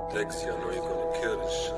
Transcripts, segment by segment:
Dexy, I know you're gonna kill this shit.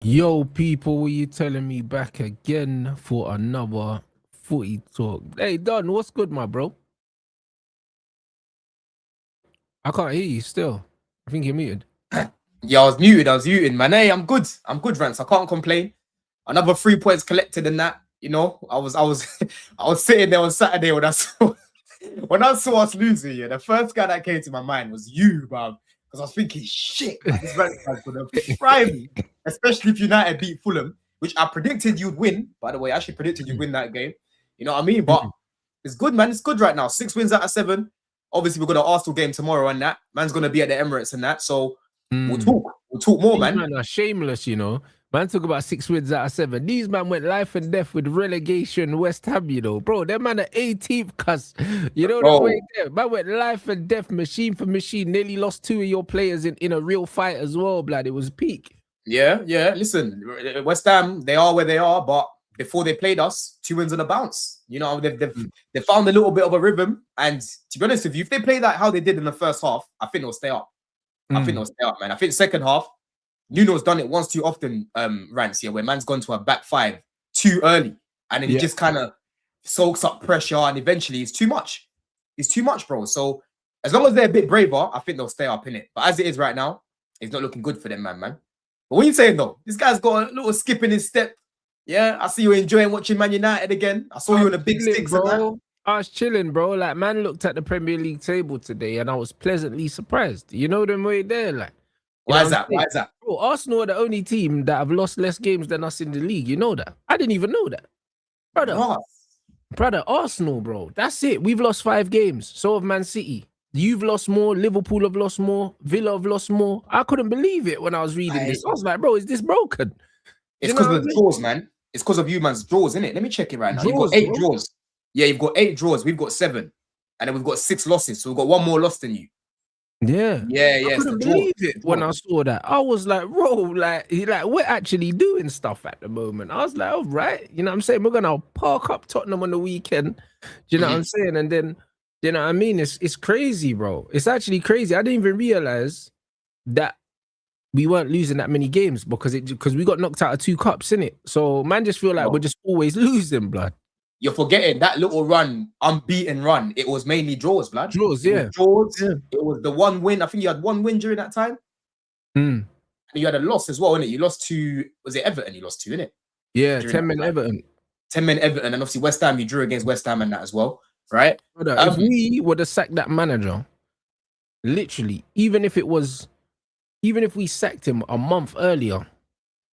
Yo, people, what you telling me back again for another footy talk? Hey, Don, what's good, my bro? I can't hear you still. I think you're muted. Yeah, I was muted, man. Hey, I'm good, Rants. I can't complain. Another 3 points collected in that. You know, I was I was sitting there on Saturday when I saw us losing. Yeah, the first guy that came to my mind was you, bro. Because I was thinking, shit, man, this Rants guy's gonna fry me. Especially if United beat Fulham, which I predicted you'd win. By the way, I actually predicted you'd win that game. You know what I mean? But it's good, man. It's good right now. 6 wins out of 7. Obviously, we've got an Arsenal game tomorrow and that. Man's gonna be at the Emirates and that. So we'll talk more, man. Man are shameless, you know. Man talk about 6 wins out of 7. These man went life and death with relegation West Ham, you know. Bro, that man at 18th, cuz. You know that way there. Man went life and death, machine for machine. Nearly lost 2 of your players in a real fight as well, blood. It was peak. Yeah. Listen, West Ham, they are where they are, but before they played us, 2 wins on a bounce. You know, they've found a little bit of a rhythm. And to be honest with you, if they play that how they did in the first half, I think they'll stay up. I think they'll stay up, man. I think second half, Nuno's done it once too often, Rants here, where man's gone to a back 5 too early. And then he just kind of soaks up pressure, and eventually it's too much. It's too much, bro. So as long as they're a bit braver, I think they'll stay up in it. But as it is right now, it's not looking good for them, man. But what are you saying though? This guy's got a little skip in his step. Yeah, I see you enjoying watching Man United again. I saw you on the big sticks, bro. I was chilling, bro. Like, man looked at the Premier League table today and I was pleasantly surprised. You know them way there, like. Why is that? Why is that? Bro, Arsenal are the only team that have lost less games than us in the league. You know that? I didn't even know that. Brother, Arsenal, bro. That's it. We've lost 5 games. So have Man City. You've lost more. Liverpool have lost more. Villa have lost more. I couldn't believe it when I was reading this. I was like, bro, is this broken? It's because of the draws, man. It's because of you man's draws, isn't it? Let me check it right now. You've got 8 draws. Yeah, you've got 8 draws. We've got 7. And then we've got 6 losses. So we've got 1 more loss than you. Yeah. I couldn't believe it when I saw that. I was like, bro, like we're actually doing stuff at the moment. I was like, all right, you know what I'm saying? We're gonna park up Tottenham on the weekend. Do you know what I'm saying? And then, you know what I mean? It's crazy, bro. It's actually crazy. I didn't even realize that we weren't losing that many games because we got knocked out of 2 cups, innit? So man just feel like we're just always losing, blood. You're forgetting that little run, unbeaten run. It was mainly draws, blood. Draws, yeah. Draws. Yeah. It was the 1 win. I think you had 1 win during that time. And you had a loss as well, innit? You lost to, was it Everton you lost to, innit? Yeah, 10 men Everton. 10 men Everton. And obviously West Ham, you drew against West Ham and that as well, right? If we would have sacked that manager, literally, even if we sacked him a month earlier,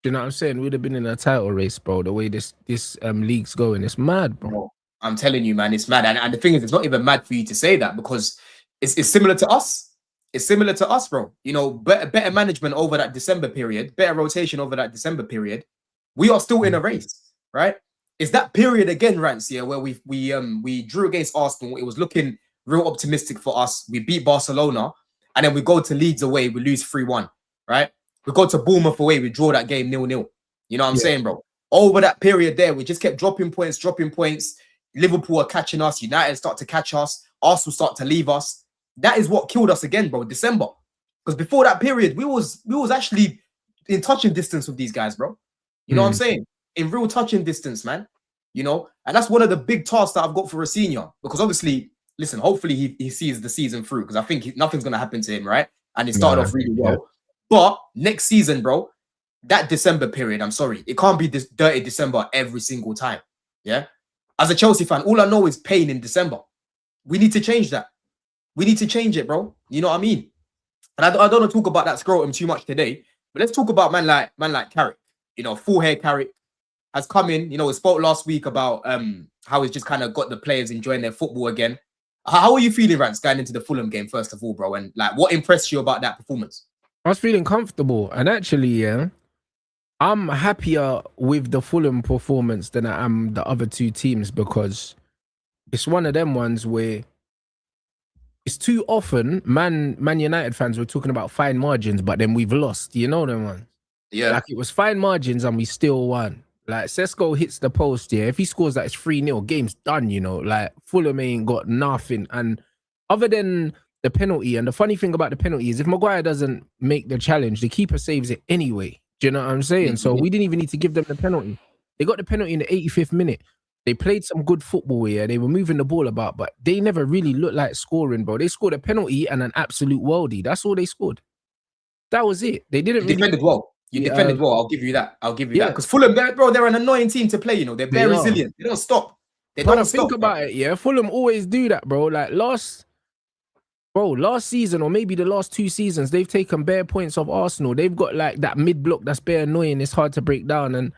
you know what I'm saying? We'd have been in a title race, bro. The way this league's going, it's mad, bro. I'm telling you, man, it's mad. And the thing is, it's not even mad for you to say that because it's similar to us. It's similar to us, bro. You know, better management over that December period, better rotation over that December period. We are still in a race, right? It's that period again, Rants, yeah, where we drew against Arsenal. It was looking real optimistic for us. We beat Barcelona, and then we go to Leeds away, we lose 3-1, right? We go to Bournemouth away, we draw that game 0-0. You know what I'm saying, bro? Over that period there, we just kept dropping points. Liverpool are catching us. United start to catch us. Arsenal start to leave us. That is what killed us again, bro, December. Because before that period, we was actually in touching distance with these guys, bro. You know what I'm saying? In real touching distance, man. You know? And that's one of the big tasks that I've got for Rafinha. Because obviously, listen, hopefully he sees the season through. Because I think nothing's going to happen to him, right? And he started off really well. Yeah. But next season, bro, that December period, I'm sorry, it can't be this dirty December every single time. Yeah. As a Chelsea fan, all I know is pain in December. We need to change that. We need to change it, bro. You know what I mean? And I don't want to talk about that scrotum too much today, but let's talk about man like Carrick. You know, full hair Carrick has come in. You know, we spoke last week about how he's just kind of got the players enjoying their football again. How are you feeling, Rants, going into the Fulham game, first of all, bro? And like, what impressed you about that performance? I was feeling comfortable, and actually, yeah, I'm happier with the Fulham performance than I am the other 2 teams because it's one of them ones where it's too often Man United fans were talking about fine margins, but then we've lost. You know them ones? Yeah. Like it was fine margins and we still won. Like Sesko hits the post, yeah. If he scores that, it's 3-0. Game's done, you know. Like Fulham ain't got nothing. And other than the penalty, and the funny thing about the penalty is if Maguire doesn't make the challenge, the keeper saves it anyway. Do you know what I'm saying? So we didn't even need to give them the penalty. They got the penalty in the 85th minute. They played some good football here. They were moving the ball about, but they never really looked like scoring, bro. They scored a penalty and an absolute worldie. That's all they scored. That was it. They didn't defended well. You defended well. I'll give you that. I'll give you that. Because Fulham, they're an annoying team to play. You know, they're very resilient. They don't stop. They don't stop. Think about it. Yeah, Fulham always do that, bro. Like last season or maybe the last 2 seasons, they've taken bare points off Arsenal. They've got like that mid block that's bare annoying. It's hard to break down, and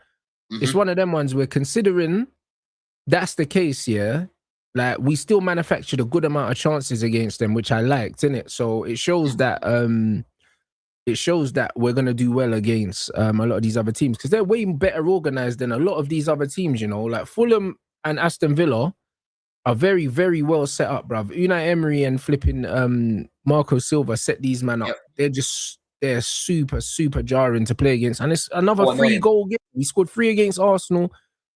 it's one of them ones where considering that's the case, yeah. Like we still manufactured a good amount of chances against them, which I liked, innit? So it shows that we're gonna do well against a lot of these other teams because they're way better organized than a lot of these other teams. You know, like Fulham and Aston Villa are very, very well set up, bruv. Unai Emery and flipping Marco Silva set these men up. Yep. They're super, super jarring to play against, and it's another 3-goal game. We scored 3 against Arsenal,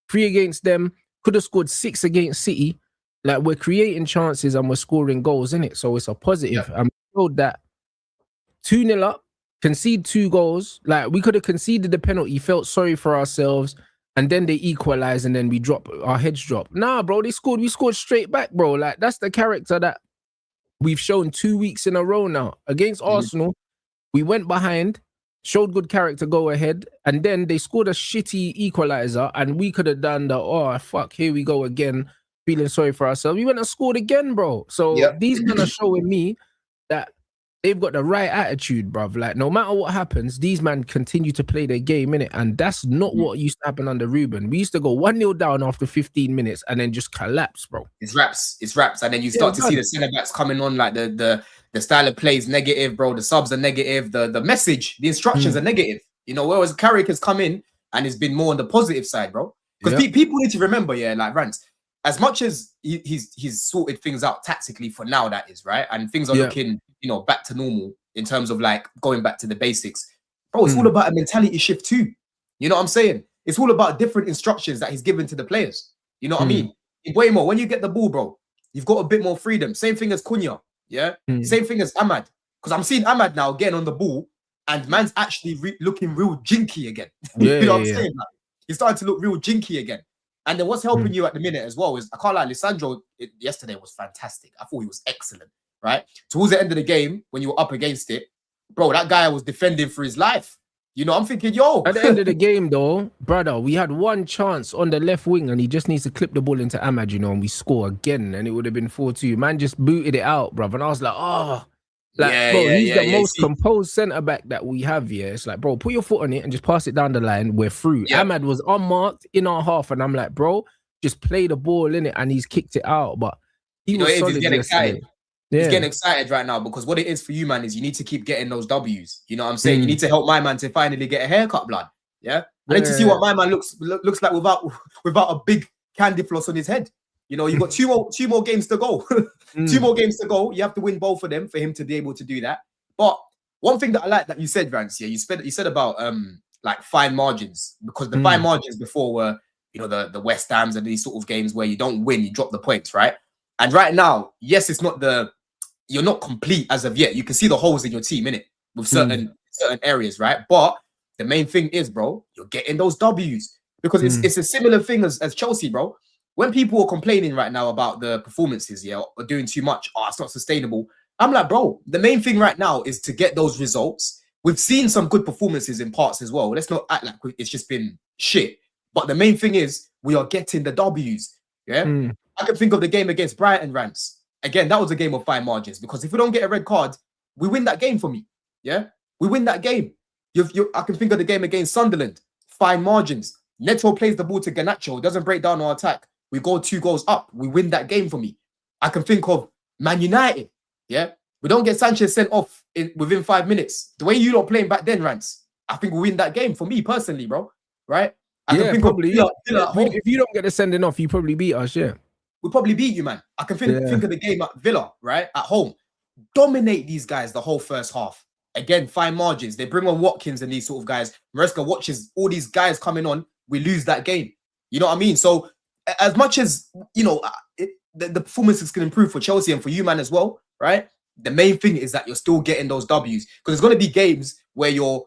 3 against them. Could have scored 6 against City. Like we're creating chances and we're scoring goals, innit? So it's a positive. I'm told that 2-0 up, concede 2 goals. Like we could have conceded the penalty, felt sorry for ourselves, and then they equalize, and then we drop, our heads drop. Nah, bro, we scored straight back, bro. Like, that's the character that we've shown 2 weeks in a row now. Against Arsenal, we went behind, showed good character, go ahead, and then they scored a shitty equalizer, and we could have done the, oh, fuck, here we go again, feeling sorry for ourselves. We went and scored again, bro. So these men are showing me that they've got the right attitude, bruv. Like, no matter what happens, these men continue to play their game, innit? And that's not what used to happen under Ruben. We used to go 1-0 down after 15 minutes and then just collapse, bro. It's raps. And then you start to see the centre-backs coming on, like the style of play is negative, bro. The subs are negative. The message, the instructions are negative. You know, whereas Carrick has come in and has been more on the positive side, bro. Because people need to remember, like Rants, as much as he's sorted things out tactically for now, that is, right? And things are looking, you know, back to normal in terms of like going back to the basics. Bro, it's all about a mentality shift too. You know what I'm saying? It's all about different instructions that he's given to the players. You know what I mean? Way more, when you get the ball, bro, you've got a bit more freedom. Same thing as Cunha, Same thing as Ahmad. Because I'm seeing Ahmad now getting on the ball and man's actually looking real jinky again. You know what I'm saying? Like, he's starting to look real jinky again. And then what's helping you at the minute as well is, I can't lie, Lisandro yesterday was fantastic. I thought he was excellent, right? Towards the end of the game, when you were up against it, bro, that guy was defending for his life. You know, I'm thinking, yo. At the end of the game, though, brother, we had one chance on the left wing and he just needs to clip the ball into Ahmad, you know, and we score again and it would have been 4-2. Man just booted it out, bro. And I was like, oh. Like, bro, he's the most composed centre-back that we have here. It's like, bro, put your foot on it and just pass it down the line. We're through. Ahmad was unmarked in our half, and I'm like, bro, just play the ball in it, and he's kicked it out. But he was solid. He's getting excited. He's getting excited right now because what it is for you, man, is you need to keep getting those W's. You know what I'm saying? You need to help my man to finally get a haircut, blood. I need to see what my man looks like without a big candy floss on his head. You know, you've got two more games to go. 2 more games to go. You have to win both of them for him to be able to do that. But one thing that I like that you said, Rants, you said about like fine margins, because the fine margins before were, you know, the West Hams and these sort of games where you don't win, you drop the points, right? And right now, yes, it's not you're not complete as of yet. You can see the holes in your team, innit? With certain areas, right? But the main thing is, bro, you're getting those W's because it's a similar thing as Chelsea, bro. When people are complaining right now about the performances, or doing too much, it's not sustainable. I'm like, bro, the main thing right now is to get those results. We've seen some good performances in parts as well. Let's not act like it's just been shit. But the main thing is we are getting the W's. I can think of the game against Brighton, Rants. Again, that was a game of fine margins because if we don't get a red card, we win that game for me. We win that game. I can think of the game against Sunderland. Fine margins. Neto plays the ball to Garnacho. Doesn't break down our attack. We go 2 goals up. We win that game for me. I can think of Man United. We don't get Sanchez sent off within 5 minutes. The way you lot playing back then, Rants, I think we win that game for me personally, bro. Right? I can think probably. Of Villa if you don't get the sending off, you probably beat us, we probably beat you, man. I can think of the game at Villa, right? At home. Dominate these guys the whole first half. Again, fine margins. They bring on Watkins and these sort of guys. Maresca watches all these guys coming on. We lose that game. You know what I mean? So, as much as, you know, the performances can improve for Chelsea and for you, man, as well, right? The main thing is that you're still getting those W's because there's going to be games where you're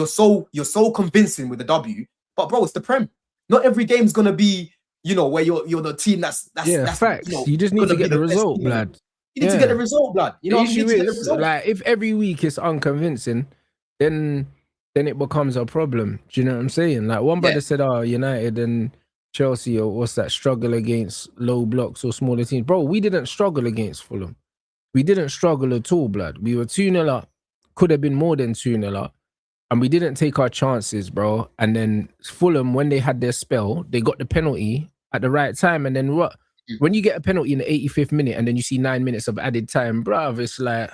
so convincing with the W, but bro, it's the Prem. Not every game's going to be, you know, where you're the team that's facts. You know, you just need to get the result, blood. You need to get the result, blood. You know, the issue is, like, if every week it's unconvincing, then it becomes a problem. Do you know what I'm saying? Like, one brother said, United and Chelsea, or what's that, struggle against low blocks or smaller teams. Bro, we didn't struggle against Fulham. We didn't struggle at all, blood. We were 2-0 up. Could have been more than 2-0 up. And we didn't take our chances, bro. And then Fulham, when they had their spell, they got the penalty at the right time. And then what? When you get a penalty in the 85th minute and then you see 9 minutes of added time, bruv, it's like,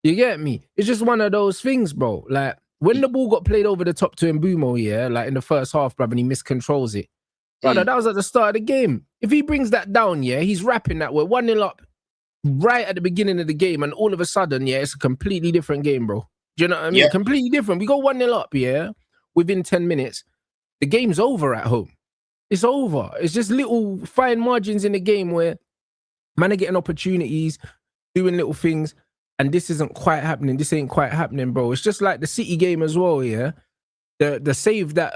you get me? It's just one of those things, bro. Like, when the ball got played over the top to Mbumo, like in the first half, bruv, and he miscontrols it. Brother, that was at the start of the game. If he brings that down, he's rapping that we're 1-0 up right at the beginning of the game, and all of a sudden, it's a completely different game, bro. Do you know what I mean? Completely different. We go 1-0 up, within 10 minutes. The game's over at home. It's over. It's just little fine margins in the game where man are getting opportunities, doing little things, and this isn't quite happening. This ain't quite happening, bro. It's just like the City game as well, The save that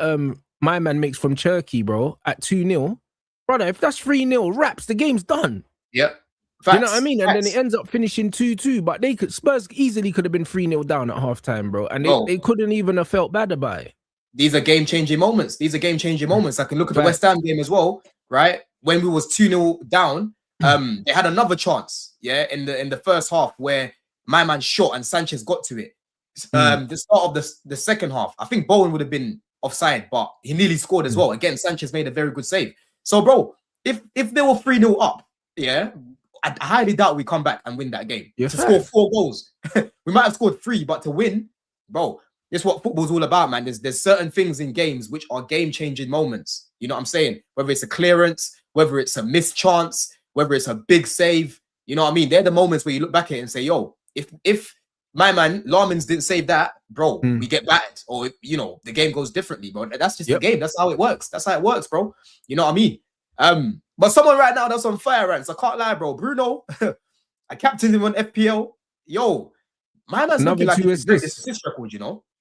my man makes from Turkey, bro, at 2-0. Brother, if that's 3-0, wraps, the game's done. Yep. You know what I mean? And then it ends up finishing 2-2, but Spurs easily could have been 3-0 down at halftime, bro. And they couldn't even have felt bad about it. These are game-changing moments. I can look at the West Ham game as well, right? When we was 2-0 down, they had another chance, in the first half where my man shot and Sanchez got to it. The start of the second half, I think Bowen would have been offside, but he nearly scored as well. Again, Sanchez made a very good save. So, bro, if they were 3-0 up, I highly doubt we come back and win that game. To score 4 goals. We might have scored 3, but to win, bro, it's what football's all about, man. There's certain things in games which are game-changing moments. You know what I'm saying? Whether it's a clearance, whether it's a missed chance, whether it's a big save, you know what I mean? They're the moments where you look back at it and say, yo, if my man Larmans didn't save that, bro, we get battered, or the game goes differently, bro. That's just the game. That's how it works. That's how it works, bro. You know what I mean? But someone right now that's on fire, Rants. I can't lie, bro. Bruno, I captained him on FPL. Yo, my man's looking like he can break this assist record.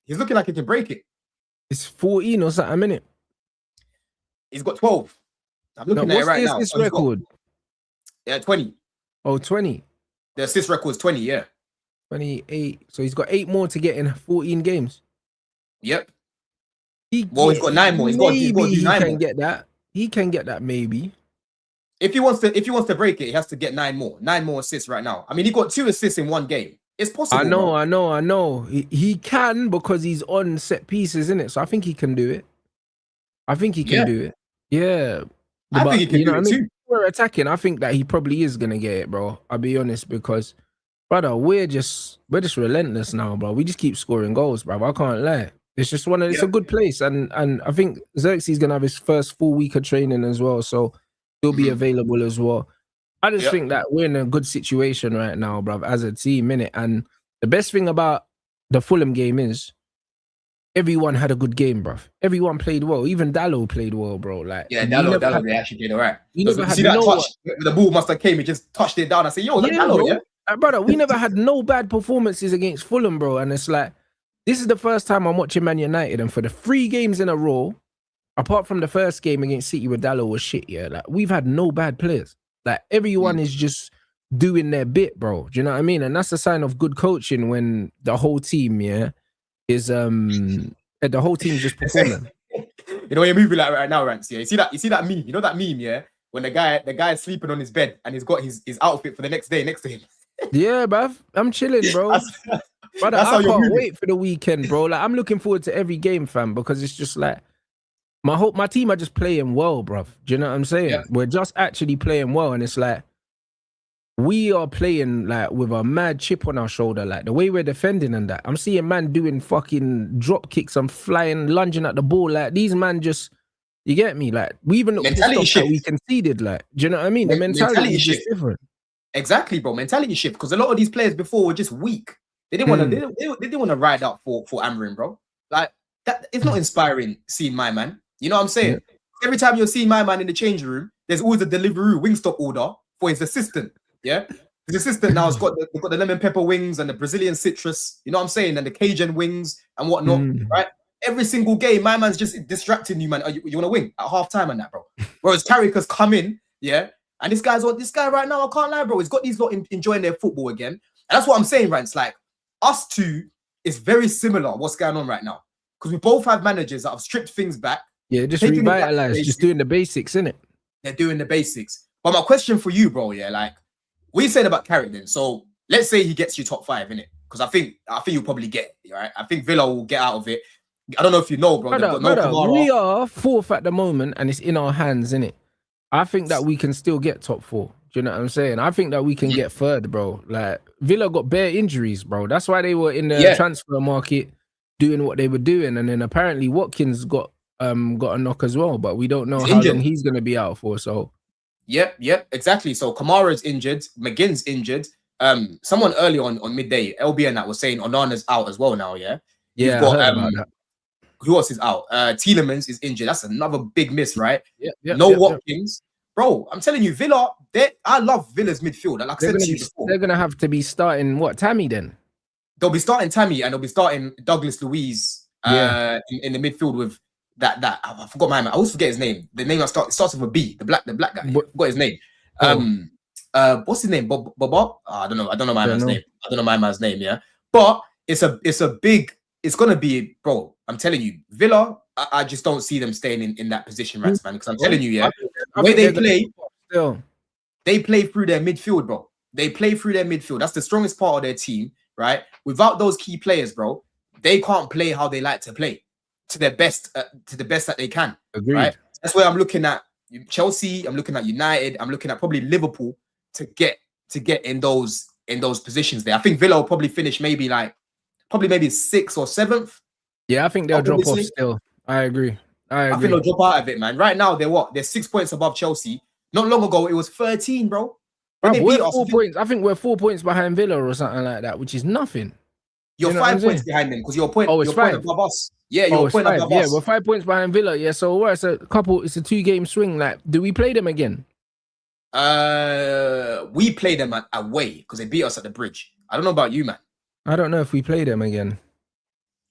He's looking like he can break it. It's 14 or something, a minute. He's got 12. I'm looking at it right now. What's the assist record? 20. Oh, 20. The assist record is 20. Yeah. 28. So he's got 8 more to get in 14 games. Yep. He's got 9 more. He's got to do 9 more. Get that. He can get that maybe. If he wants to break it, he has to get 9 more. 9 more assists right now. I mean, he got 2 assists in 1 game. It's possible. I know. He can because he's on set pieces, isn't it? So I think he can do it. I think he can do it. Yeah. I think he can do it too. We're attacking. I think that he probably is gonna get it, bro. I'll be honest, because brother, we're just relentless now, bro. We just keep scoring goals, bro. I can't lie. It's just it's a good place, and I think Xerxes gonna have his first full week of training as well, so he'll be available as well. I just think that we're in a good situation right now, bro, as a team, innit? And the best thing about the Fulham game is everyone had a good game, bro. Everyone played well. Even Dallo played well, bro. Like, Dallo, they actually did all right. See that touch? The ball must have came. He just touched it down. I said, yo, that's Dallo, bro. Brother, we never had no bad performances against Fulham, bro. And it's like, this is the first time I'm watching Man United, and for the 3 games in a row, apart from the first game against City where Dallo was shit, like, we've had no bad players. Like, everyone is just doing their bit, bro. Do you know what I mean? And that's a sign of good coaching when the whole team, is the whole team just performing. You know what you're moving like right now, Rants. You see that meme? You know that meme, when the guy is sleeping on his bed and he's got his outfit for the next day next to him. Yeah, bruv. I'm chilling, bro. Brother, I can't wait for the weekend, bro. Like, I'm looking forward to every game, fam, because it's just like my team are just playing well, bruv. Do you know what I'm saying? Yeah. We're just actually playing well, and it's like we are playing like with a mad chip on our shoulder, like the way we're defending and that. I'm seeing man doing fucking drop kicks and flying, lunging at the ball. Like, these man just, you get me? Like, we even look mentality shift. That we conceded. Like, do you know what I mean? The mentality is just different. Exactly, bro. Mentality shift, because a lot of these players before were just weak. They didn't want to. They didn't want to ride out for Amarim, bro. Like, that, it's not inspiring seeing my man. You know what I'm saying? Yeah. Every time you're seeing my man in the changing room, there's always a Deliveroo Wingstop order for his assistant. Yeah, his assistant now has got the lemon pepper wings and the Brazilian citrus. You know what I'm saying? And the Cajun wings and whatnot. Right? Every single game, my man's just distracting you, man. You want to win at halftime and that, bro. Whereas Carrick has come in, and this guy right now, I can't lie, bro. He's got these lot enjoying their football again. And that's what I'm saying, right? It's like us two is very similar. What's going on right now? Because we both have managers that have stripped things back. Yeah, just revitalized, just doing the basics, innit? They're doing the basics. But my question for you, bro, like, what you said about Carrick then? So let's say he gets you top 5, innit? Because I think you'll probably get it, right? I think Villa will get out of it. I don't know if you know, bro. We are 4th at the moment, and it's in our hands, innit? I think that we can still get top 4. Do you know what I'm saying? I think that we can get 3rd, bro. Like, Villa got bare injuries, bro. That's why they were in the transfer market doing what they were doing. And then apparently Watkins got a knock as well, but we don't know how long he's going to be out for. So Yep, exactly. So Kamara's injured, McGinn's injured. Someone early on midday, LB and that was saying Onana's out as well now. Yeah, I heard about that. Who else is out? Tielemans is injured. That's another big miss, right? No Watkins. Bro, I'm telling you, Villa, I love Villa's midfield. Like I said to you before, they're going to have to be starting, Tammy then? They'll be starting Tammy, and they'll be starting Douglas Luiz in the midfield with I forgot my man. I always forget his name. The name it starts with a B. The black guy. I forgot his name. What's his name? Bob? I don't know my man's name. I don't know my man's name. Yeah, but it's a big. It's gonna be, bro. I'm telling you, Villa. I just don't see them staying in that position, Rants, man. Because I'm telling you, the way they play, they play through their midfield, bro. They play through their midfield. That's the strongest part of their team, right? Without those key players, bro, they can't play how they like to play to their best, to the best that they can. Agreed. Right? That's where I'm looking at Chelsea. I'm looking at United. I'm looking at probably Liverpool to get in those positions there. I think Villa will probably finish maybe 6th or 7th. Yeah, I think they'll drop off still. I agree. I think they'll drop out of it, man. Right now, they're 6 points above Chelsea. Not long ago, it was 13, bro. We're 4 points. I think we're 4 points behind Villa or something like that, which is nothing. You're 5 points behind them because you're a point above us. Yeah, you're a point above us. Yeah, we're 5 points behind Villa. Yeah, so it's a 2-game swing. Like, do we play them again? We play them away because they beat us at the Bridge. I don't know about you, man. I don't know if we play them again.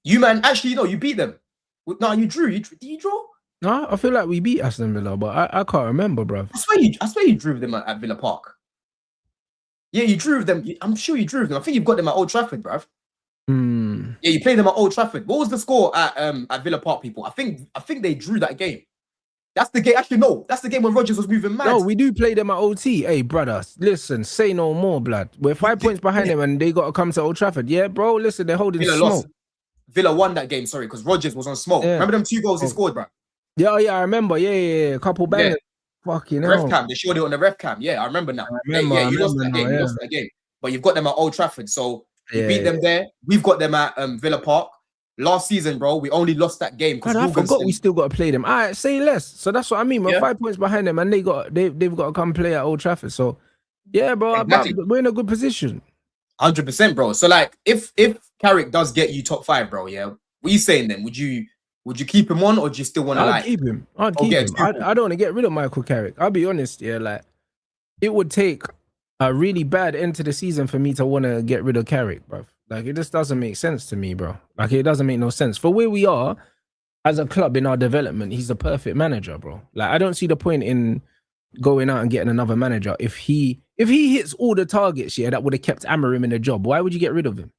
You, man, actually, no, you beat them. No, you drew. Did you draw? No, I feel like we beat Aston Villa, but I can't remember, bro. I swear you drew them at Villa Park. Yeah, you drew them. I'm sure you drew them. I think you've got them at Old Trafford, bruv. Yeah, you played them at Old Trafford. What was the score at Villa Park, people? I think they drew that game. That's the game. Actually, no, that's the game when Rodgers was moving mad. No, we do play them at OT. Hey, brother, listen, say no more, blood. We're 5 points behind them and they got to come to Old Trafford. Yeah, bro, listen, they're holding smoke. Villa won that game, sorry, because Rodgers was on smoke. Yeah. Remember them 2 goals he scored, bro? Yeah, I remember. Yeah. A couple bangers. Yeah. Fucking hell. Ref cam, they showed it on the ref cam. Yeah, I remember now. You lost that game. You lost that game. But you've got them at Old Trafford, so you beat them there. We've got them at Villa Park. Last season, bro, we only lost that game because I forgot we still got to play them. All right, say less. So that's what I mean. We're 5 points behind them, and they've got to come play at Old Trafford. So yeah, bro, we're in a good position. 100%, bro. So like, if Carrick does get you top 5, bro, yeah, what are you saying then? Would you keep him on, or do you still want to like keep him? I'd keep him. I don't want to get rid of Michael Carrick. I'll be honest, yeah, like it would take a really bad end to the season for me to want to get rid of Carrick, bro. Like, it just doesn't make sense to me, bro. Like, it doesn't make no sense. For where we are as a club in our development, he's the perfect manager, bro. Like, I don't see the point in going out and getting another manager. If he hits all the targets, that would have kept Amorim in the job. Why would you get rid of him?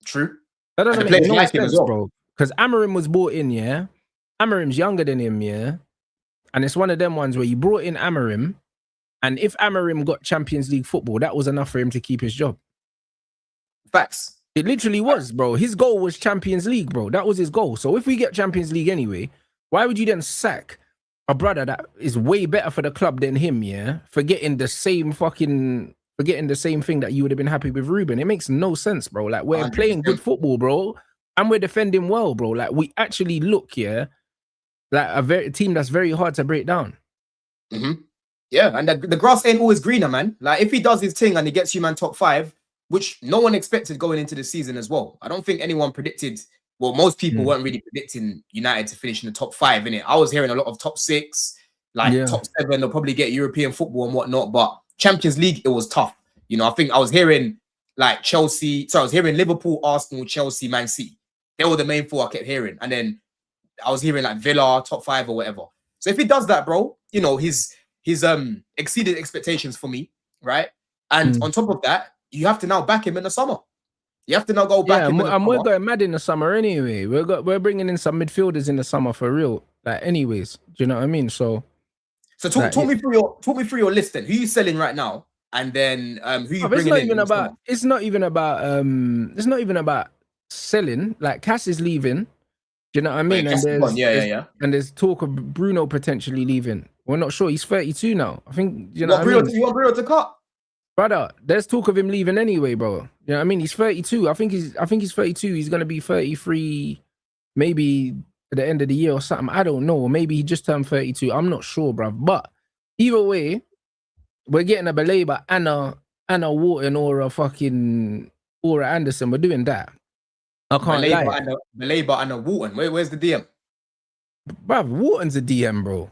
True. That doesn't make no sense, bro. Because Amorim was brought in, yeah? Amorim's younger than him, yeah? And it's one of them ones where you brought in Amorim, and if Amorim got Champions League football, that was enough for him to keep his job. Facts. It literally was, bro. His goal was Champions League, bro. That was his goal. So if we get Champions League anyway, why would you then sack a brother that is way better for the club than him, yeah? For getting the same thing that you would have been happy with Ruben. It makes no sense, bro. Like, we're 100%. Playing good football, bro. And we're defending well, bro. Like, we actually look, yeah, like a team that's very hard to break down. Yeah, and the grass ain't always greener, man. Like, if he does his thing and he gets you, man, top 5, which no one expected going into the season as well. I don't think anyone predicted, well, most people weren't really predicting United to finish in the top 5, innit? I was hearing a lot of top 6, top 7, they'll probably get European football and whatnot, but Champions League, it was tough. You know, I think I was hearing like I was hearing Liverpool, Arsenal, Chelsea, Man City. They were the main 4 I kept hearing. And then I was hearing like Villa, top 5 or whatever. So if he does that, bro, you know, he's exceeded expectations for me, right? And on top of that, you have to now back him in the summer. You have to now go back him in the summer. We're going mad in the summer anyway. We're bringing in some midfielders in the summer for real. Like, anyways, do you know what I mean? So talk me through your list then. Who are you selling right now? And then who you bringing in? It's not even about selling. Like, Cass is leaving. Do you know what I mean? And there's talk of Bruno potentially leaving. We're not sure. He's 32 now. I think, you know what I mean? You want Bruno to cut? Brother, there's talk of him leaving anyway, bro. You know what I mean? He's 32. I think he's 32. He's gonna be 33, maybe at the end of the year or something. I don't know. Or maybe he just turned 32. I'm not sure, bro. But either way, we're getting a Belabor, Anna Wharton, or a fucking Aura Anderson. We're doing that. I can't lie. Belabor and a Wharton. Where's the DM? Bro, Wharton's a DM, bro.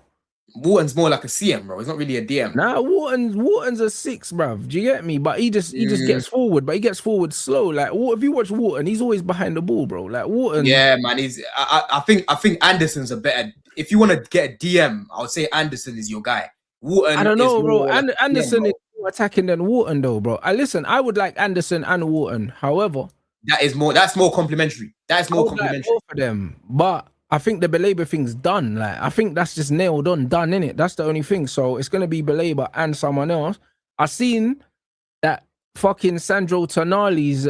Wharton's more like a CM, bro. He's not really a DM. Nah, Wharton's a 6, bruv. Do you get me? But he just gets forward, but he gets forward slow. Like, if you watch Wharton, he's always behind the ball, bro. Like Wharton. Yeah, man. I think Anderson's a better. If you want to get a DM, I would say Anderson is your guy. Wharton. I don't know, bro. Anderson DM, bro. is more attacking than Wharton, though, bro. I would like Anderson and Wharton. However, that's more complimentary. That's more complimentary. Like both of them, but I think the Belabor thing's done. Like, I think that's just nailed on, done, innit? That's the only thing. So it's gonna be Belabor and someone else. I seen that fucking Sandro Tonali's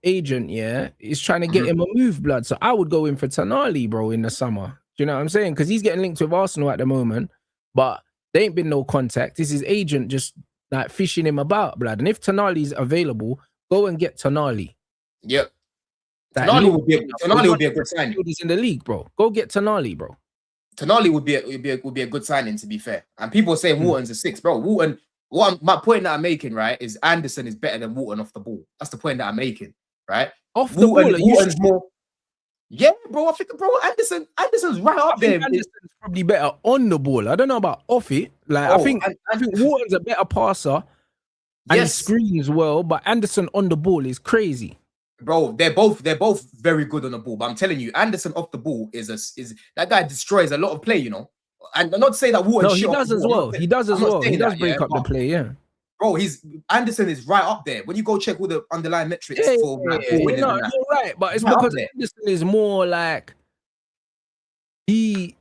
agent, yeah, is trying to get him a move, blood. So I would go in for Tonali, bro, in the summer. Do you know what I'm saying? Because he's getting linked with Arsenal at the moment, but there ain't been no contact. This is his agent just like fishing him about, blood. And if Tonali's available, go and get Tonali. Yep. Tonali would be a good signing. He's in the league, bro. Go get Tonali, bro. Tonali would be a good signing, to be fair. And people say Wharton's a 6, bro. Wharton. My point that I'm making, right, is Anderson is better than Wharton off the ball. That's the point that I'm making, right? Off the ball, Wharton's more. Yeah, bro. I think, bro, Anderson's right up there. Anderson's probably better on the ball. I don't know about off it. Like, I think Wharton's a better passer. And he screens well, but Anderson on the ball is crazy. Bro, they're both very good on the ball. But I'm telling you, Anderson off the ball is that guy destroys a lot of play, you know. And not to say that Wharton. No, he does as well. He does as well. He does break up the play, yeah. Bro, Anderson is right up there. When you go check all the underlying metrics for you're right, but it's because Anderson is more like he's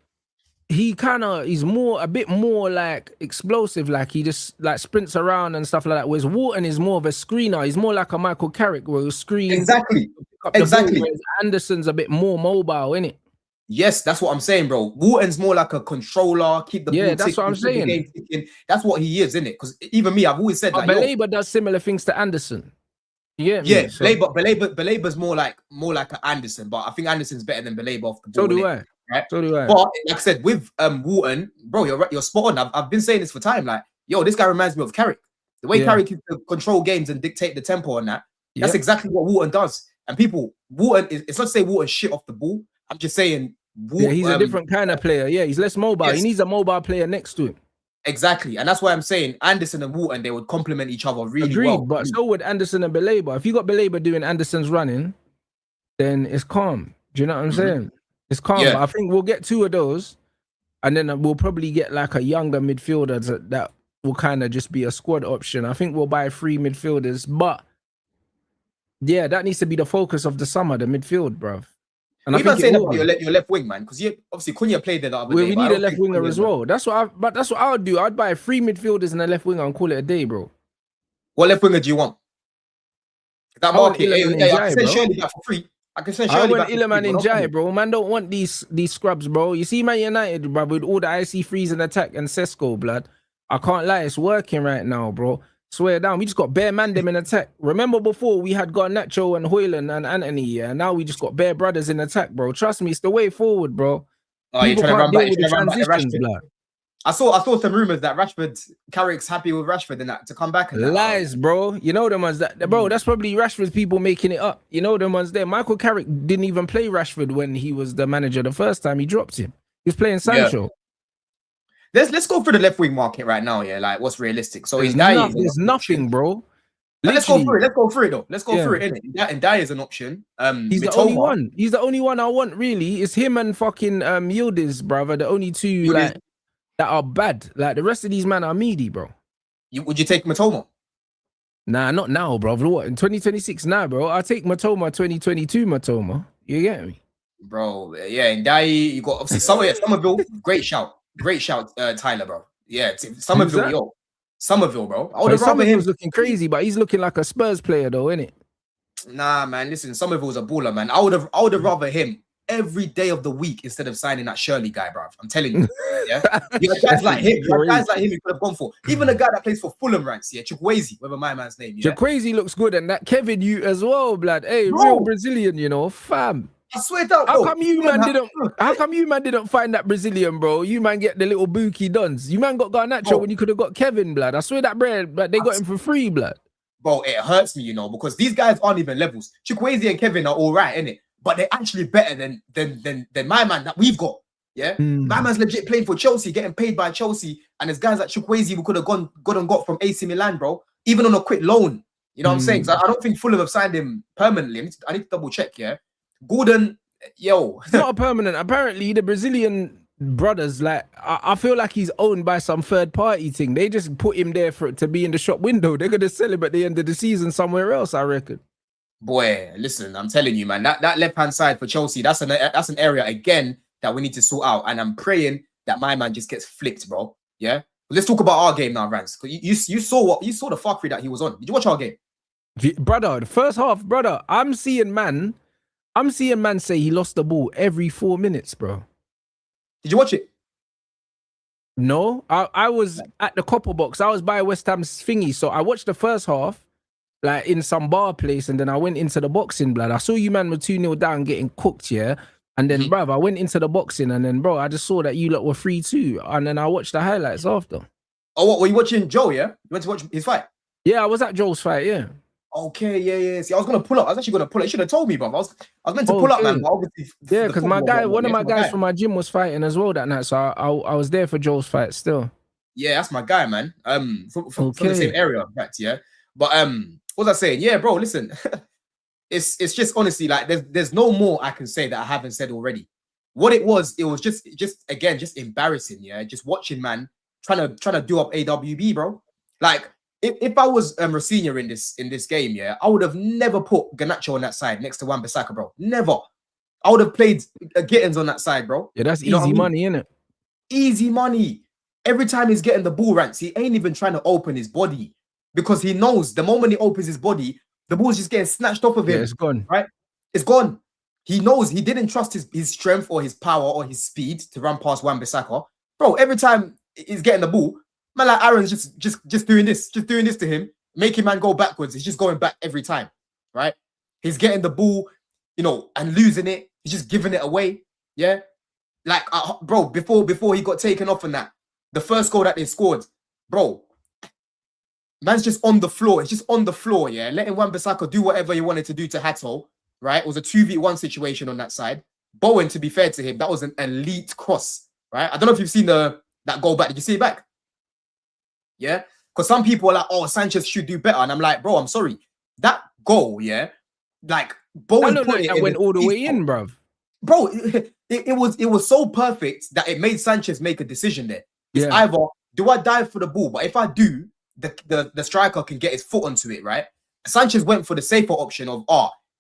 a bit more like explosive, like he just like sprints around and stuff like that. Whereas Wharton is more of a screener. He's more like a Michael Carrick where he'll screen exactly. Ball, Anderson's a bit more mobile, innit? Yes, that's what I'm saying, bro. Wharton's more like a controller, keep the ball ticking, that's what I'm saying. That's what he is, innit? Because even me, I've always said that. Belabor does similar things to Anderson. Yeah, Belabor's more like an Anderson, but I think Anderson's better than Belabor off the ball. So do I. Right? So do I. But like I said, with Wharton, bro, you're spot on. I've been saying this for time. Like, yo, this guy reminds me of Carrick. The way Carrick can control games and dictate the tempo on that. That's exactly what Wharton does. And it's not to say Wharton shit off the ball. I'm just saying he's a different kind of player. Yeah, he's less mobile. He needs a mobile player next to him. Exactly. And that's why I'm saying Anderson and Wharton, they would complement each other really well. But so would Anderson and Belabor. If you got Belabor doing Anderson's running, then it's calm. Do you know what I'm saying? It's calm. But I think we'll get 2 of those, and then we'll probably get like a younger midfielder that will kind of just be a squad option. I think we'll buy 3 midfielders, but yeah, that needs to be the focus of the summer, the midfield, bruv. And I'm not saying about your left wing, man, because obviously Cunha played there the other day. We need a left winger as well. That's what I would do. I'd buy 3 midfielders and a left winger and call it a day, bro. What left winger do you want? That market, I can send Shirley back for free. I want Iliman and Jai, bro. Man, don't want these scrubs, bro. You see, Man United, bro, with all the IC3s in attack and Sesko, blood. I can't lie, it's working right now, bro. Swear down, we just got bare man them in attack. Remember before we had got Nacho and Hoyland and Anthony, yeah. Now we just got bare brothers in attack, bro. Trust me, it's the way forward, bro. Oh, you're trying to run back Rashford. Blood. I saw some rumors that Carrick's happy with Rashford and that to come back. And lies, bro. You know the ones bro. That's probably Rashford's people making it up. You know the ones there. Michael Carrick didn't even play Rashford when he was the manager the first time. He dropped him. He was playing Sancho. Yeah. Let's go through the left wing market right now. Yeah, like what's realistic. So there's nothing, bro. Let's go through it. Let's go through it though. Let's go through it. And Dyer is an option. He's the only one. He's the only one I want. Really, it's him and fucking Yildiz, brother. The only 2 like that are bad. Like the rest of these men are meaty, bro. Would you take Matoma? Nah, not now, bro. What in 2026? Nah, bro. I'll take Matoma 2022 Matoma. You get me, bro? Yeah, and Dyer, you got obviously Somerville. Great shout. Great shout, Tyler, bro. Yeah, Somerville, Somerville, bro. Somerville's looking crazy, but he's looking like a Spurs player, though, innit? Nah, man. Listen, Somerville's a baller, man. I would have rather him every day of the week instead of signing that Shirley guy, bro. I'm telling you. Yeah, guys like him. Guys like him, you could have gone for. Even a guy that plays for Fulham, Rants. Yeah, Chukwueze, whatever my man's name. Yeah? Chukwueze looks good, and that Kevin you as well, blood. Hey, real Brazilian, you know, fam. I swear down, how come you man didn't find that Brazilian, bro? You man get the little bookie dons. You man got Garnacho when you could have got Kevin, blood. I swear that bread, but they got him for free, blood. Bro, it hurts me, you know, because these guys aren't even levels. Chukwueze and Kevin are all right, innit? But they're actually better than my man that we've got. Yeah, my man's legit playing for Chelsea, getting paid by Chelsea, and there's guys like Chukwueze who could have gone and got from AC Milan, bro, even on a quick loan. You know what I'm saying? So I don't think Fulham have signed him permanently. I need to double check. Yeah, Gordon, yo, it's not a permanent. Apparently, the Brazilian brothers, like I feel like he's owned by some third party thing. They just put him there to be in the shop window. They're gonna sell him at the end of the season somewhere else, I reckon. Boy, listen, I'm telling you, man, that left hand side for Chelsea, that's an area again that we need to sort out, and I'm praying that my man just gets flicked, bro. Yeah, but let's talk about our game now, Rants. You saw the fuckery that he was on. Did you watch our game, brother? The first half, brother. I'm seeing man say he lost the ball every 4 minutes, bro. Did you watch it? No, I was at the copper box. I was by West Ham's thingy, so I watched the first half, like in some bar place, and then I went into the boxing, blood. I saw you, man, were 2-0 down, getting cooked, yeah. And then, bruv, I went into the boxing, and then, bro, I just saw that you lot were 3-2, and then I watched the highlights after. Oh, what were you watching, Joe? Yeah, you went to watch his fight. Yeah, I was at Joe's fight. Yeah. Okay, yeah. See, I was actually gonna pull it. You should have told me, bro. I was meant to pull up, man. But obviously, yeah, because my guy, one of my guys from my gym was fighting as well that night, so I was there for Joe's fight still. Yeah, that's my guy, man. From the same area, in fact, yeah. But what was I saying? Yeah, bro. Listen, it's just honestly like there's no more I can say that I haven't said already. What it was just again just embarrassing. Yeah, just watching man trying to do up AWB, bro. Like if I was Rosenior in this game, yeah, I would have never put Garnacho on that side next to Wan-Bissaka, bro. Never. I would have played Gittins on that side, bro. Yeah, that's easy money, innit? Easy money. Every time he's getting the ball, Rants, he ain't even trying to open his body because he knows the moment he opens his body, the ball's just getting snatched off of him. Yeah, it's gone. Right? It's gone. He knows he didn't trust his strength or his power or his speed to run past Wan-Bissaka. Bro, every time he's getting the ball, man, like Aaron's just doing this to him, making man go backwards. He's just going back every time, right? He's getting the ball, and losing it. He's just giving it away. Yeah, like bro, before he got taken off on that, the first goal that they scored, bro, man's just on the floor. It's just on the floor. Yeah, letting Wan-Bissaka do whatever he wanted to do to Hato. Right, it was a 2v1 situation on that side. Bowen, to be fair to him, that was an elite cross. Right, I don't know if you've seen that goal back. Did you see it back? Yeah, because some people are like, "Oh, Sanchez should do better," and I'm like, "Bro, I'm sorry, that goal, yeah, like Bowen put it went all the way in, bruv. Bro, it was so perfect that it made Sanchez make a decision there. It's either do I dive for the ball, but if I do, the striker can get his foot onto it, right? Sanchez went for the safer option of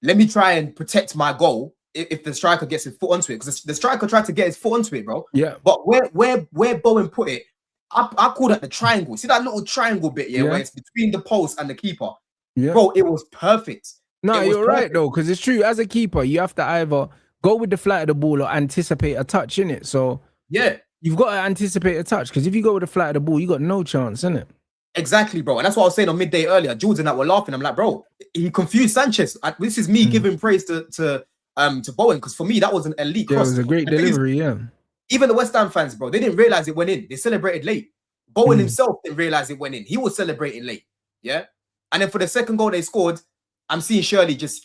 let me try and protect my goal if the striker gets his foot onto it, because the striker tried to get his foot onto it, bro. Yeah, but where Bowen put it, I call that the triangle. See that little triangle bit, where it's between the post and the keeper. Yeah, bro, it was perfect. No, you're right though, because it's true. As a keeper, you have to either go with the flight of the ball or anticipate a touch, innit? So yeah, you've got to anticipate a touch, because if you go with the flight of the ball, you got no chance, innit? Exactly, bro. And that's what I was saying on midday earlier. Jules and that were laughing. I'm like, bro, he confused Sanchez. This is me giving praise to Bowen, because for me that was an elite cross. It was a great delivery. Even the West Ham fans, bro, they didn't realize it went in. They celebrated late. Bowen himself didn't realize it went in. He was celebrating late. Yeah. And then for the second goal they scored, I'm seeing Shirley just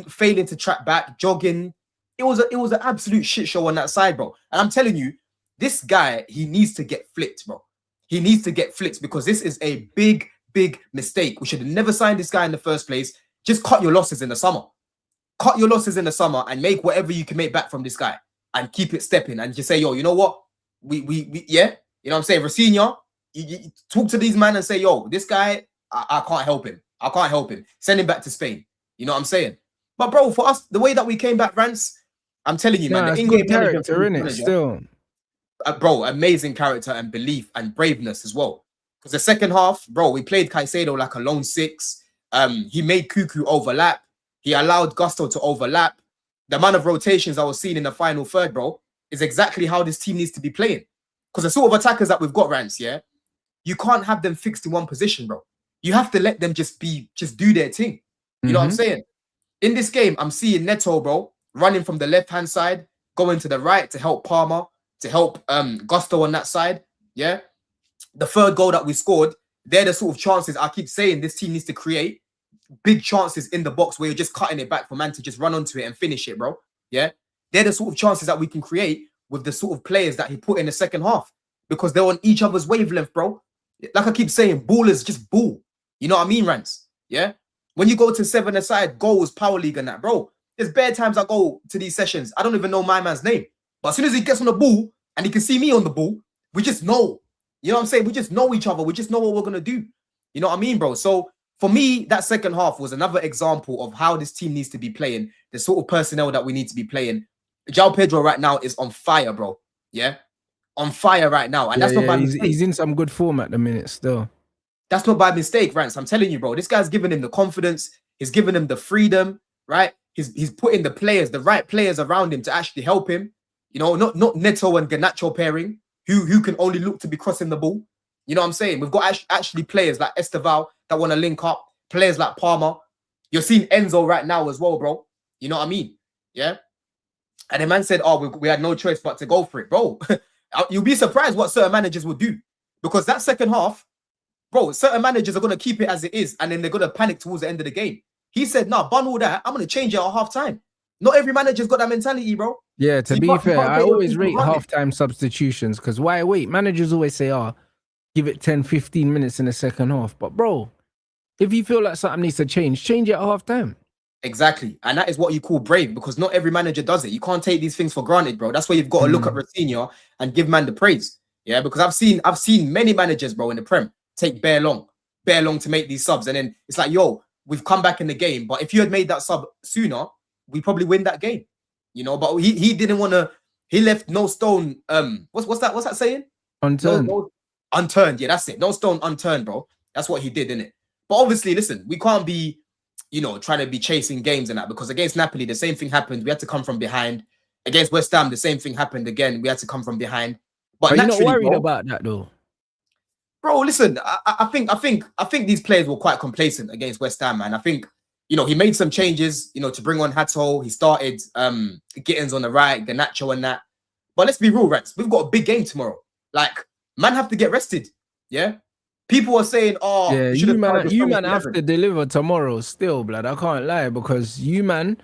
failing to track back, jogging. It was an absolute shit show on that side, bro. And I'm telling you, this guy, he needs to get flicked, bro. He needs to get flicked, because this is a big mistake. We should have never signed this guy in the first place. Just cut your losses in the summer. Cut your losses in the summer and make whatever you can make back from this guy and keep it stepping and just say, yo, you know what? We yeah, you know what I'm saying? Rosenior, you talk to these men and say, yo, this guy, I can't help him. I can't help him. Send him back to Spain. You know what I'm saying? But bro, for us, the way that we came back, Rants, I'm telling you, man, the in-game character, in it still. Bro, amazing character and belief and braveness as well. Because the second half, bro, we played Caicedo like a lone six. He made Cuckoo overlap. He allowed Gusto to overlap. The amount of rotations I was seeing in the final third, bro, is exactly how this team needs to be playing. Because the sort of attackers that we've got, Rants, yeah, you can't have them fixed in one position, bro. You have to let them just do their thing. You know what I'm saying? In this game, I'm seeing Neto, bro, running from the left-hand side, going to the right to help Palmer, to help Gusto on that side. Yeah. The third goal that we scored, they're the sort of chances I keep saying this team needs to create. Big chances in the box where you're just cutting it back for man to just run onto it and finish it, bro. Yeah. they're the sort of chances that we can create with the sort of players that he put in the second half, because they're on each other's wavelength, bro. Like I keep saying, ballers just ball. You know what I mean, Rants? Yeah? When you go to 7-a-side goals, power league and that, bro, there's bare times I go to these sessions. I don't even know my man's name. But as soon as he gets on the ball and he can see me on the ball, we just know. You know what I'm saying? We just know each other. We just know what we're going to do. You know what I mean, bro? So for me, that second half was another example of how this team needs to be playing, the sort of personnel that we need to be playing. João Pedro right now is on fire, bro. Yeah? On fire right now. And that's not by mistake. He's in some good form at the minute still. That's not by mistake, Rants. I'm telling you, bro. This guy's giving him the confidence. He's giving him the freedom, right? He's putting the players, the right players around him to actually help him. You know, not Neto and Garnacho pairing, who can only look to be crossing the ball. You know what I'm saying? We've got actually players like Esteval that want to link up, players like Palmer. You're seeing Enzo right now as well, bro. You know what I mean? Yeah? And the man said, oh, we had no choice but to go for it. Bro, you'll be surprised what certain managers will do. Because that second half, bro, certain managers are going to keep it as it is, and then they're going to panic towards the end of the game. He said, no, bun all that. I'm going to change it at half-time. Not every manager's got that mentality, bro. Yeah, to be fair, I always rate half-time substitutions, because why wait? Managers always say, oh, give it 10, 15 minutes in the second half. But, bro, if you feel like something needs to change it at half-time. Exactly. And that is what you call brave, because not every manager does it. You can't take these things for granted, bro. That's why you've got to look at Rafinha and give man the praise. Yeah, because I've seen many managers, bro, in the Prem take bare long to make these subs. And then it's like, yo, we've come back in the game. But if you had made that sub sooner, we probably win that game. You know, but he didn't want to, he left no stone. What's that saying? Unturned. Unturned. Yeah, that's it. No stone unturned, bro. That's what he did, innit? But obviously, listen, we can't be, you know, trying to be chasing games and that, because against Napoli, the same thing happened. We had to come from behind. Against West Ham, the same thing happened again. We had to come from behind. But you're not worried about that, though? Bro, listen, I think these players were quite complacent against West Ham, man. I think, you know, he made some changes, you know, to bring on Hato. He started Gittins on the right, Garnacho and that. But let's be real, Rants. We've got a big game tomorrow. Like, man have to get rested. Yeah? People are saying, oh, yeah, you man have to deliver tomorrow still, blood. I can't lie, because you man,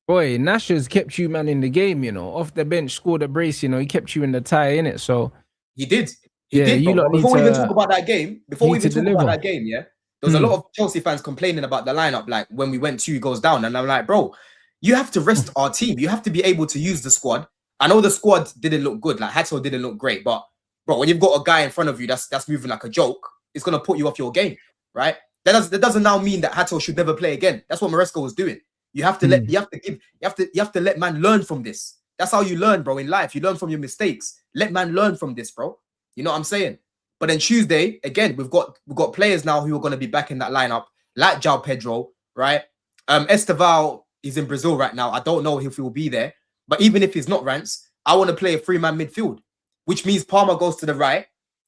boy, Nash's kept you man in the game, you know. Off the bench, scored a brace, you know. He kept you in the tie, innit? So he did. Before we even talk about that game, yeah, there was a lot of Chelsea fans complaining about the lineup, like when we went 2 goals down, and I'm like, bro, you have to rest our team. You have to be able to use the squad. I know the squad didn't look good, like Hato didn't look great, but bro, when you've got a guy in front of you that's moving like a joke, it's gonna put you off your game, right? That doesn't now mean that Hato should never play again. That's what Maresco was doing. You have to let man learn from this. That's how you learn, bro, in life. You learn from your mistakes. Let man learn from this, bro. You know what I'm saying? But then Tuesday, again, we've got players now who are going to be back in that lineup, like João Pedro, right? Esteval is in Brazil right now. I don't know if he will be there. But even if he's not, Rants, I want to play a 3-man midfield, which means Palmer goes to the right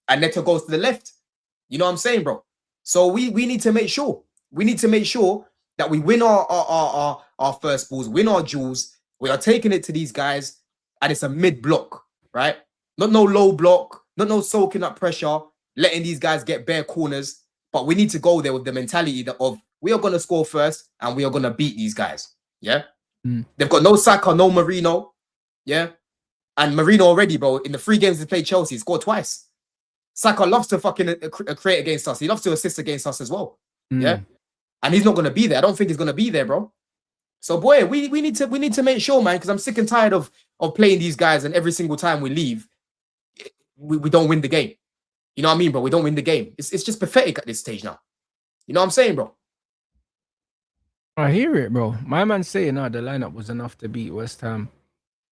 and Neto goes to the left. You know what I'm saying, bro? So we need to make sure. We need to make sure that we win our first balls, win our duels. We are taking it to these guys, and it's a mid-block, right? Not no low block, not no soaking up pressure, letting these guys get bare corners. But we need to go there with the mentality of we are going to score first and we are going to beat these guys. Yeah? They've got no Saka, no Marino. Yeah? And Marino already, bro, in the 3 games he played Chelsea, scored twice. Saka loves to fucking create against us. He loves to assist against us as well. Yeah? And he's not going to be there. I don't think he's going to be there, bro. So, boy, we need to make sure, man, because I'm sick and tired of playing these guys, and every single time we leave, we don't win the game. You know what I mean, bro? We don't win the game. It's just pathetic at this stage now. You know what I'm saying, bro? I hear it, bro. My man's saying, the lineup was enough to beat West Ham,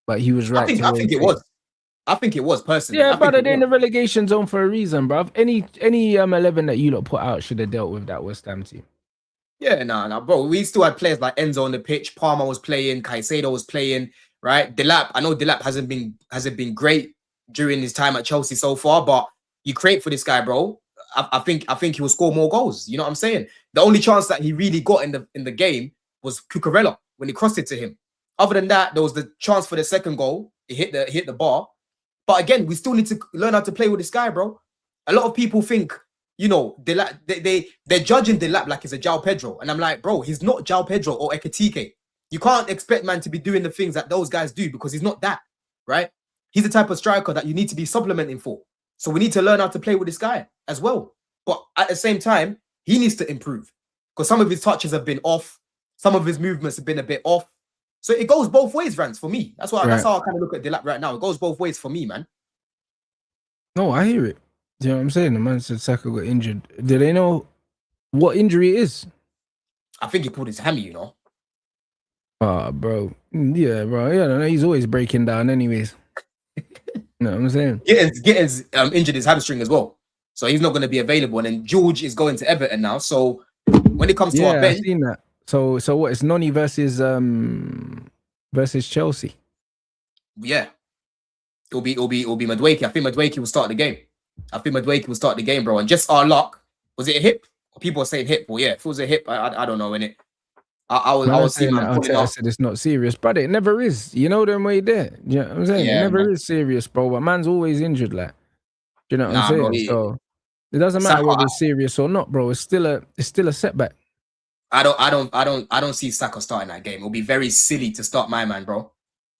but he was right. I think it was. I think it was, personally. Yeah, brother, they're in the relegation zone for a reason, bro. Any 11 that you lot put out should have dealt with that West Ham team. Yeah, nah, bro. We still had players like Enzo on the pitch. Palmer was playing. Caicedo was playing, right? Delap. I know Delap hasn't been great during his time at Chelsea so far, but you create for this guy, bro. I think he will score more goals. You know what I'm saying? The only chance that he really got in the game was Cucurella when he crossed it to him. Other than that, there was the chance for the second goal. It hit the bar. But again, we still need to learn how to play with this guy, bro. A lot of people think, you know, they're judging Delap like he's a João Pedro. And I'm like, bro, he's not João Pedro or Ekitike. You can't expect man to be doing the things that those guys do because he's not that, right? He's the type of striker that you need to be supplementing for. So we need to learn how to play with this guy as well. But at the same time, he needs to improve because some of his touches have been off. Some of his movements have been a bit off. So it goes both ways, Rants, for me. That's how I kind of look at Delap right now. It goes both ways for me, man. No, I hear it. You know what I'm saying? The man said Saka got injured. Do they know what injury it is? I think he pulled his hammy, you know. Oh, bro. Yeah, bro. Yeah, no, he's always breaking down anyways. You know what I'm saying? Gittins injured his hamstring as well. So he's not going to be available. And then George is going to Everton now. So when it comes to our bench... I've seen that. So what? It's Noni versus Chelsea. Yeah. It'll be Madueke. I think Madueke will start the game. Bro. And just our luck. Was it a hip? People are saying hip. Well, yeah, if it was a hip, I don't know, innit? I was seeing man. I said it's not serious, but it never is. You know them way there. You know what I'm saying? Yeah, it never is serious, bro. But man's always injured, like. You know what I'm saying? Bro, so it doesn't matter whether it's serious or not, bro. It's still a setback. I don't see Saka starting that game. It'll be very silly to start my man, bro.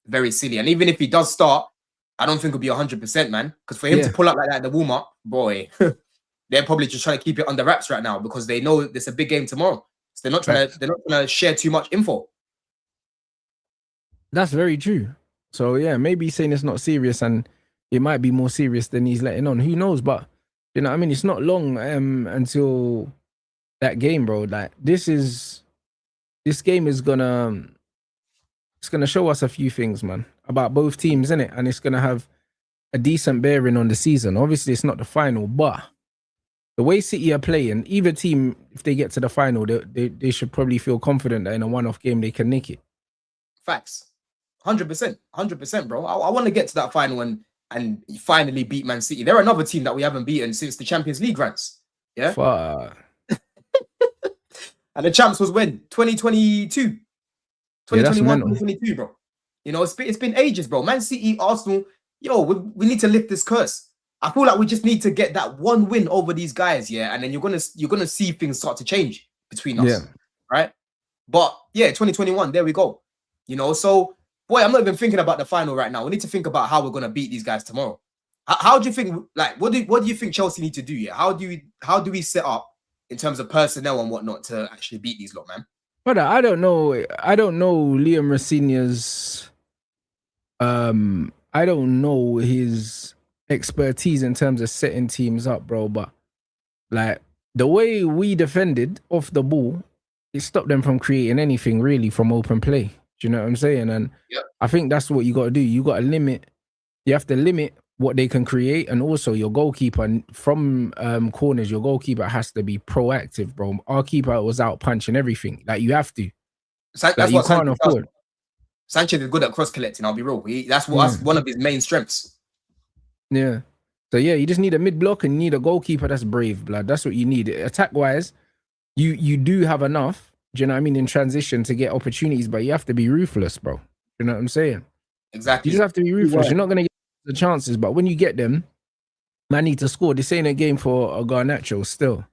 Very silly. And even if he does start, I don't think it'll be 100%, man. Because for him to pull up like that in the warm up, boy, they're probably just trying to keep it under wraps right now because they know there's a big game tomorrow. So they're not trying to share too much info. That's very true. So yeah, maybe he's saying it's not serious and it might be more serious than he's letting on. Who knows? But you know what I mean? It's not long until that game, bro. Like this game is gonna show us a few things, man, about both teams, innit? And it's gonna have a decent bearing on the season. Obviously, it's not the final, but the way City are playing, either team, if they get to the final, they should probably feel confident that in a one-off game they can nick it. Facts. 100%, bro. I want to get to that final and finally beat Man City. They're another team that we haven't beaten since the Champions League Rants. Yeah. Fuck. And the champs was when? 2022. 2021, 2022, bro. You know, it's been ages, bro. Man City, Arsenal, yo, we need to lift this curse. I feel like we just need to get that one win over these guys, yeah, and then you're gonna see things start to change between us, right? But yeah, 2021, there we go. You know, so boy, I'm not even thinking about the final right now. We need to think about how we're gonna beat these guys tomorrow. How do you think? Like, what do you think Chelsea need to do? Yeah, how do we set up in terms of personnel and whatnot to actually beat these lot, man? Brother, I don't know Liam Rosenior's. I don't know his expertise in terms of setting teams up, bro. But like the way we defended off the ball, it stopped them from creating anything really from open play. Do you know what I'm saying? And I think that's what you got to do. You got to limit. You have to limit what they can create, and also your goalkeeper from corners. Your goalkeeper has to be proactive, bro. Our keeper was out punching everything. Like you have to. That's what you can't afford. Sanchez is good at cross collecting. I'll be real. That's one of his main strengths. Yeah. So yeah, you just need a mid block and you need a goalkeeper that's brave, blood. That's what you need. Attack wise, you do have enough. Do you know what I mean? In transition to get opportunities, but you have to be ruthless, bro. You know what I'm saying? Exactly. You just have to be ruthless. You're not gonna get the chances, but when you get them, man need to score. This ain't a game for a Garnacho still.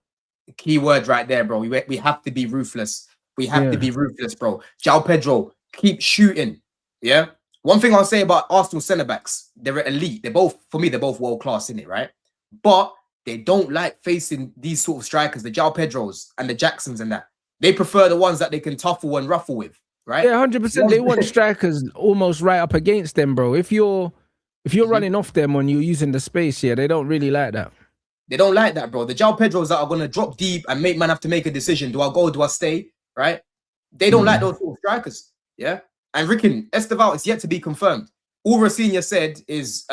Key word right there, bro. We have to be ruthless. We have to be ruthless, bro. João Pedro, keep shooting. Yeah. One thing I'll say about Arsenal centre-backs, they're elite. They're both world-class in it, right? But they don't like facing these sort of strikers, the João Pedros and the Jacksons and that. They prefer the ones that they can tuffle and ruffle with, right? Yeah, 100%. They want strikers almost right up against them, bro. If you're running off them when you're using the space here, they don't really like that. They don't like that, bro. The João Pedros that are going to drop deep and make man have to make a decision. Do I go? Do I stay? Right? They don't like those sort of strikers. Yeah. And Ricken, Esteval is yet to be confirmed. All Rosenior said is,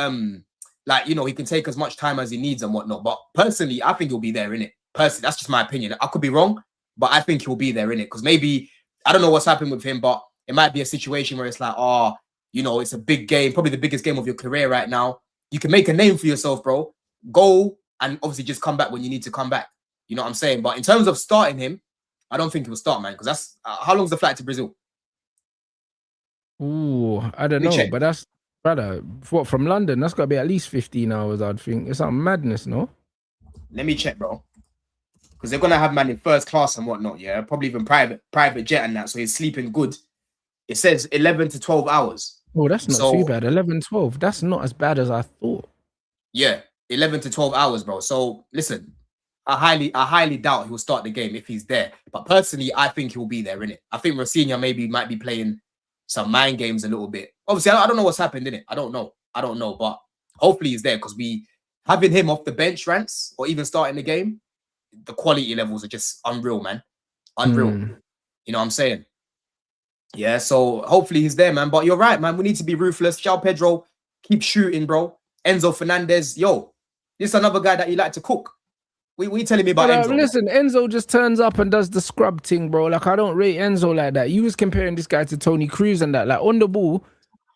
like, you know, he can take as much time as he needs and whatnot. But personally, I think he'll be there in it. Personally, that's just my opinion. I could be wrong, but I think he'll be there in it. Because maybe, I don't know what's happened with him, but it might be a situation where it's like, oh, you know, it's a big game, probably the biggest game of your career right now. You can make a name for yourself, bro. Go and obviously just come back when you need to come back. You know what I'm saying? But in terms of starting him, I don't think he'll start, man. Because that's, how long's the flight to Brazil? Ooh, I don't know, but that's, brother, what, from London, that's got to be at least 15 hours, I'd think. It's something madness, no? Let me check, bro. Because they're going to have man in first class and whatnot, yeah? Probably even private jet and that, so he's sleeping good. It says 11 to 12 hours. Oh, that's not So- too bad. 11, 12. That's not as bad as I thought. Yeah, 11 to 12 hours, bro. So listen, I highly doubt he'll start the game if he's there. But personally, I think he'll be there, innit? I think Rafinha maybe might be playing some mind games a little bit. Obviously, I don't know what's happened, innit? I don't know. But hopefully he's there, because we having him off the bench, Rants, or even starting the game, the quality levels are just unreal, man. Unreal. You know what I'm saying? Yeah, so hopefully he's there, man. But you're right, man. We need to be ruthless. João Pedro, keep shooting, bro. Enzo Fernandez, yo, this is another guy that you like to cook. What are you telling me about Enzo? Listen, Enzo just turns up and does the scrub thing, bro. Like, I don't rate Enzo like that. You was comparing this guy to Tony Cruz and that. Like, on the ball,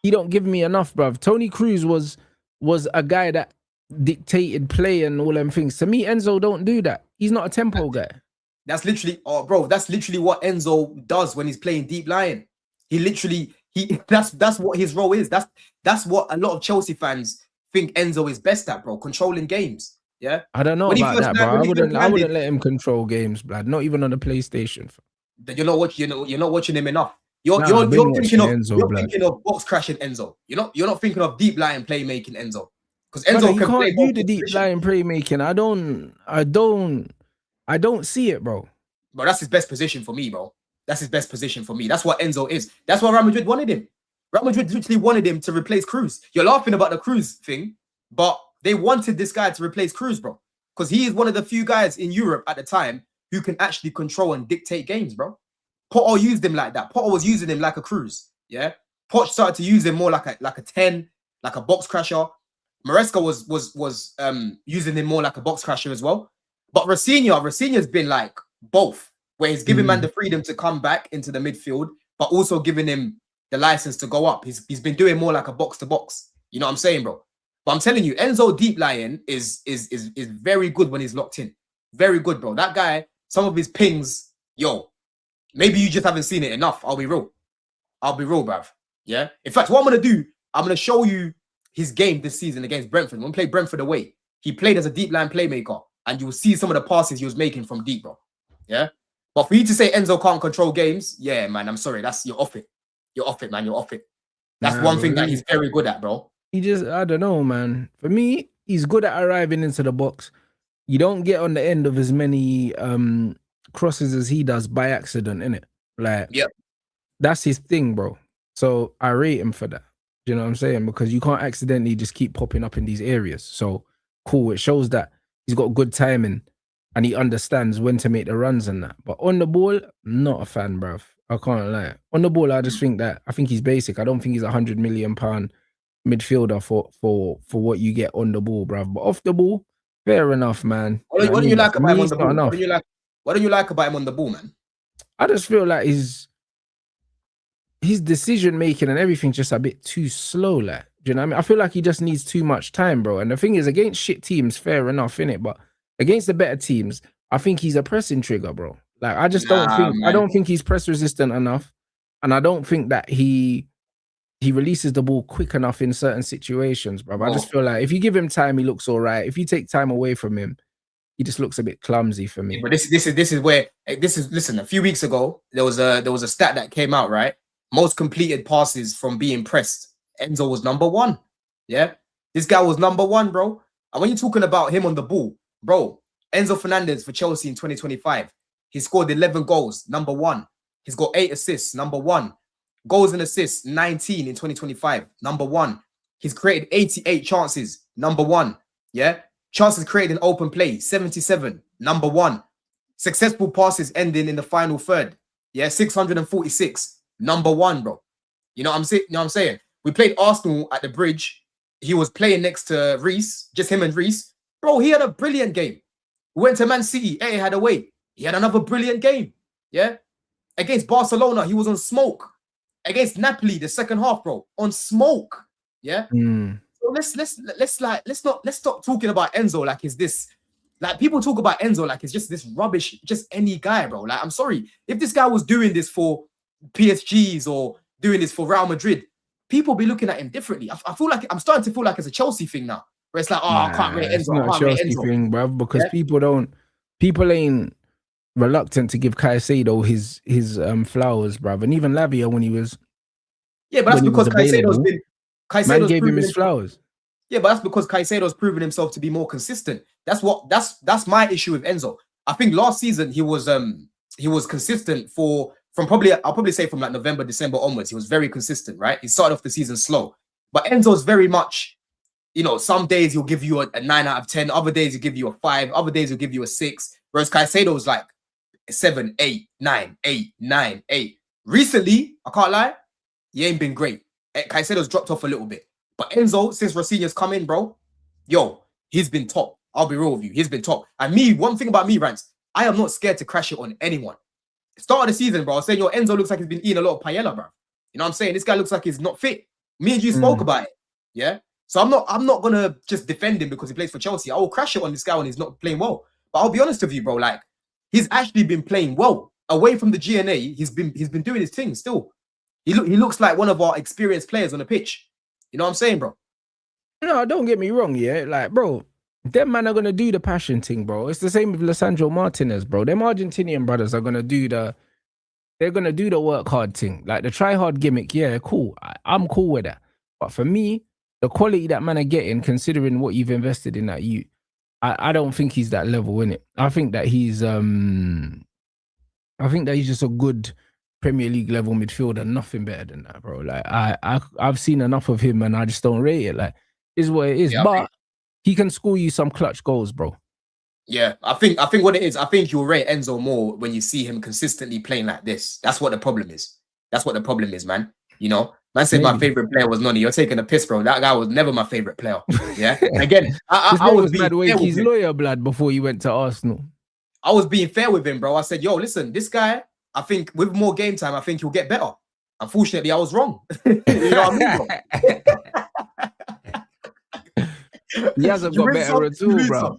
he don't give me enough, bruv. Tony Cruz was a guy that dictated play and all them things. To me, Enzo don't do that. He's not a tempo guy. That's literally, that's literally what Enzo does when he's playing deep lying. That's what his role is. That's what a lot of Chelsea fans think Enzo is best at, bro. Controlling games. Yeah, I don't know about that, bro. I wouldn't let him control games, blood. Not even on the PlayStation. You're not watching him enough. You're thinking of box crashing Enzo. You're not thinking of deep lying playmaking Enzo. Because Enzo you can't do the deep lying playmaking. I don't see it, bro. But that's his best position for me, bro. That's his best position for me. That's what Enzo is. That's why Real Madrid wanted him. Real Madrid literally wanted him to replace Cruz. You're laughing about the Cruz thing, but they wanted this guy to replace Cruz, bro. Because he is one of the few guys in Europe at the time who can actually control and dictate games, bro. Potter used him like that. Potter was using him like a Cruz, yeah? Potter started to use him more like a 10, like a box crasher. Maresca was using him more like a box crasher as well. But Rafinha's been like both, where he's giving man the freedom to come back into the midfield, but also giving him the license to go up. He's been doing more like a box to box. You know what I'm saying, bro? But I'm telling you, Enzo deep lying is very good when he's locked in. Very good, bro. That guy, some of his pings, yo, maybe you just haven't seen it enough. I'll be real, bruv. Yeah. In fact, what I'm gonna do, I'm gonna show you his game this season against Brentford. When we play Brentford away, he played as a deep line playmaker, and you will see some of the passes he was making from deep, bro. Yeah. But for you to say Enzo can't control games, yeah, man, I'm sorry. You're off it. You're off it, man. You're off it. That's one thing that he's very good at, bro. I don't know, man. For me, he's good at arriving into the box. You don't get on the end of as many crosses as he does by accident, innit? Like, yep. That's his thing, bro. So I rate him for that. Do you know what I'm saying? Because you can't accidentally just keep popping up in these areas. So cool. It shows that he's got good timing and he understands when to make the runs and that. But on the ball, not a fan, bruv. I can't lie. On the ball, I think he's basic. I don't think he's £100 million midfielder for what you get on the ball, bruv. But off the ball, fair enough, man. What do you like about him on the ball? What do you like about him on the ball, man? I just feel like his decision making and everything's just a bit too slow. Like, do you know what I mean? I feel like he just needs too much time, bro. And the thing is, against shit teams, fair enough, innit? But against the better teams, I think he's a pressing trigger, bro. Like, I just don't think he's press resistant enough, and I don't think that he releases the ball quick enough in certain situations, bro. I just feel like if you give him time, he looks all right. If you take time away from him, he just looks a bit clumsy for me. But listen, a few weeks ago, there was a stat that came out, right? Most completed passes from being pressed. Enzo was number 1. Yeah. This guy was number 1, bro. And when you're talking about him on the ball, bro, Enzo Fernandez for Chelsea in 2025, he scored 11 goals, number 1. He's got 8 assists, number 1. Goals and assists, 19 in 2025, number 1. He's created 88 chances, number 1. Yeah. Chances created in open play, 77, number 1. Successful passes ending in the final third. Yeah, 646, number 1, bro. You know what I'm saying? We played Arsenal at the Bridge. He was playing next to Reece, just him and Reece. Bro, he had a brilliant game. We went to Man City, had away. He had another brilliant game. Yeah. Against Barcelona, he was on smoke. Against Napoli, the second half, bro, on smoke. Yeah. So let's stop talking about Enzo like it's this. Like, people talk about Enzo like it's just this rubbish, just any guy, bro. Like, I'm sorry, if this guy was doing this for PSGs or doing this for Real Madrid, people be looking at him differently. I feel like I'm starting to feel like it's a Chelsea thing now, where it's like, I can't rate Enzo. It's not a Chelsea thing, bro, because people ain't reluctant to give Caicedo his flowers, bruv. And even Lavia, when he was Yeah, but that's when he was because Caicedo's available. been Man Caicedo's gave him proven his himself. flowers. Yeah, but that's because Caicedo's proven himself to be more consistent. That's my issue with Enzo. I think last season he was consistent from probably, I'll probably say from like November, December onwards. He was very consistent, right? He started off the season slow. But Enzo's very much, you know, some days he'll give you a 9 out of 10, other days he'll give you a 5, other days he'll give you a 6. Whereas Caicedo's like 7, 8, 9, 8, 9, 8. Recently, I can't lie, he ain't been great. Caicedo's dropped off a little bit. But Enzo, since Rosinia's come in, bro, yo, he's been top. I'll be real with you. He's been top. And me, one thing about me, Rants, I am not scared to crash it on anyone. Start of the season, bro, I was saying, yo, Enzo looks like he's been eating a lot of paella, bro. You know what I'm saying? This guy looks like he's not fit. Me and you spoke about it. Yeah? So I'm not gonna just defend him because he plays for Chelsea. I will crash it on this guy when he's not playing well. But I'll be honest with you, bro, like, he's actually been playing well. Away from the GNA, he's been doing his thing still. He looks like one of our experienced players on the pitch. You know what I'm saying, bro? No, don't get me wrong, yeah. Like, bro, them man are gonna do the passion thing, bro. It's the same with Lisandro Martinez, bro. Them Argentinian brothers are gonna do the work hard thing. Like the try hard gimmick, yeah, cool. I'm cool with that. But for me, the quality that man are getting, considering what you've invested in that youth, I don't think he's that level in it. I think that he's just a good Premier League level midfielder, nothing better than that, bro. Like I've seen enough of him and I just don't rate it. Like, is what it is. Yeah, but he can score you some clutch goals, bro. Yeah, I think what it is, I think you'll rate Enzo more when you see him consistently playing like this. That's what the problem is. That's what the problem is, man. You know, man said my favorite player was Noni. You're taking a piss, bro. That guy was never my favorite player. Yeah. Again, I was mad wake his lawyer blood before he went to Arsenal. I was being fair with him, bro. I said, yo, listen, this guy, I think with more game time, I think he'll get better. Unfortunately, I was wrong. You know what I mean, bro? He hasn't got better at all, bro.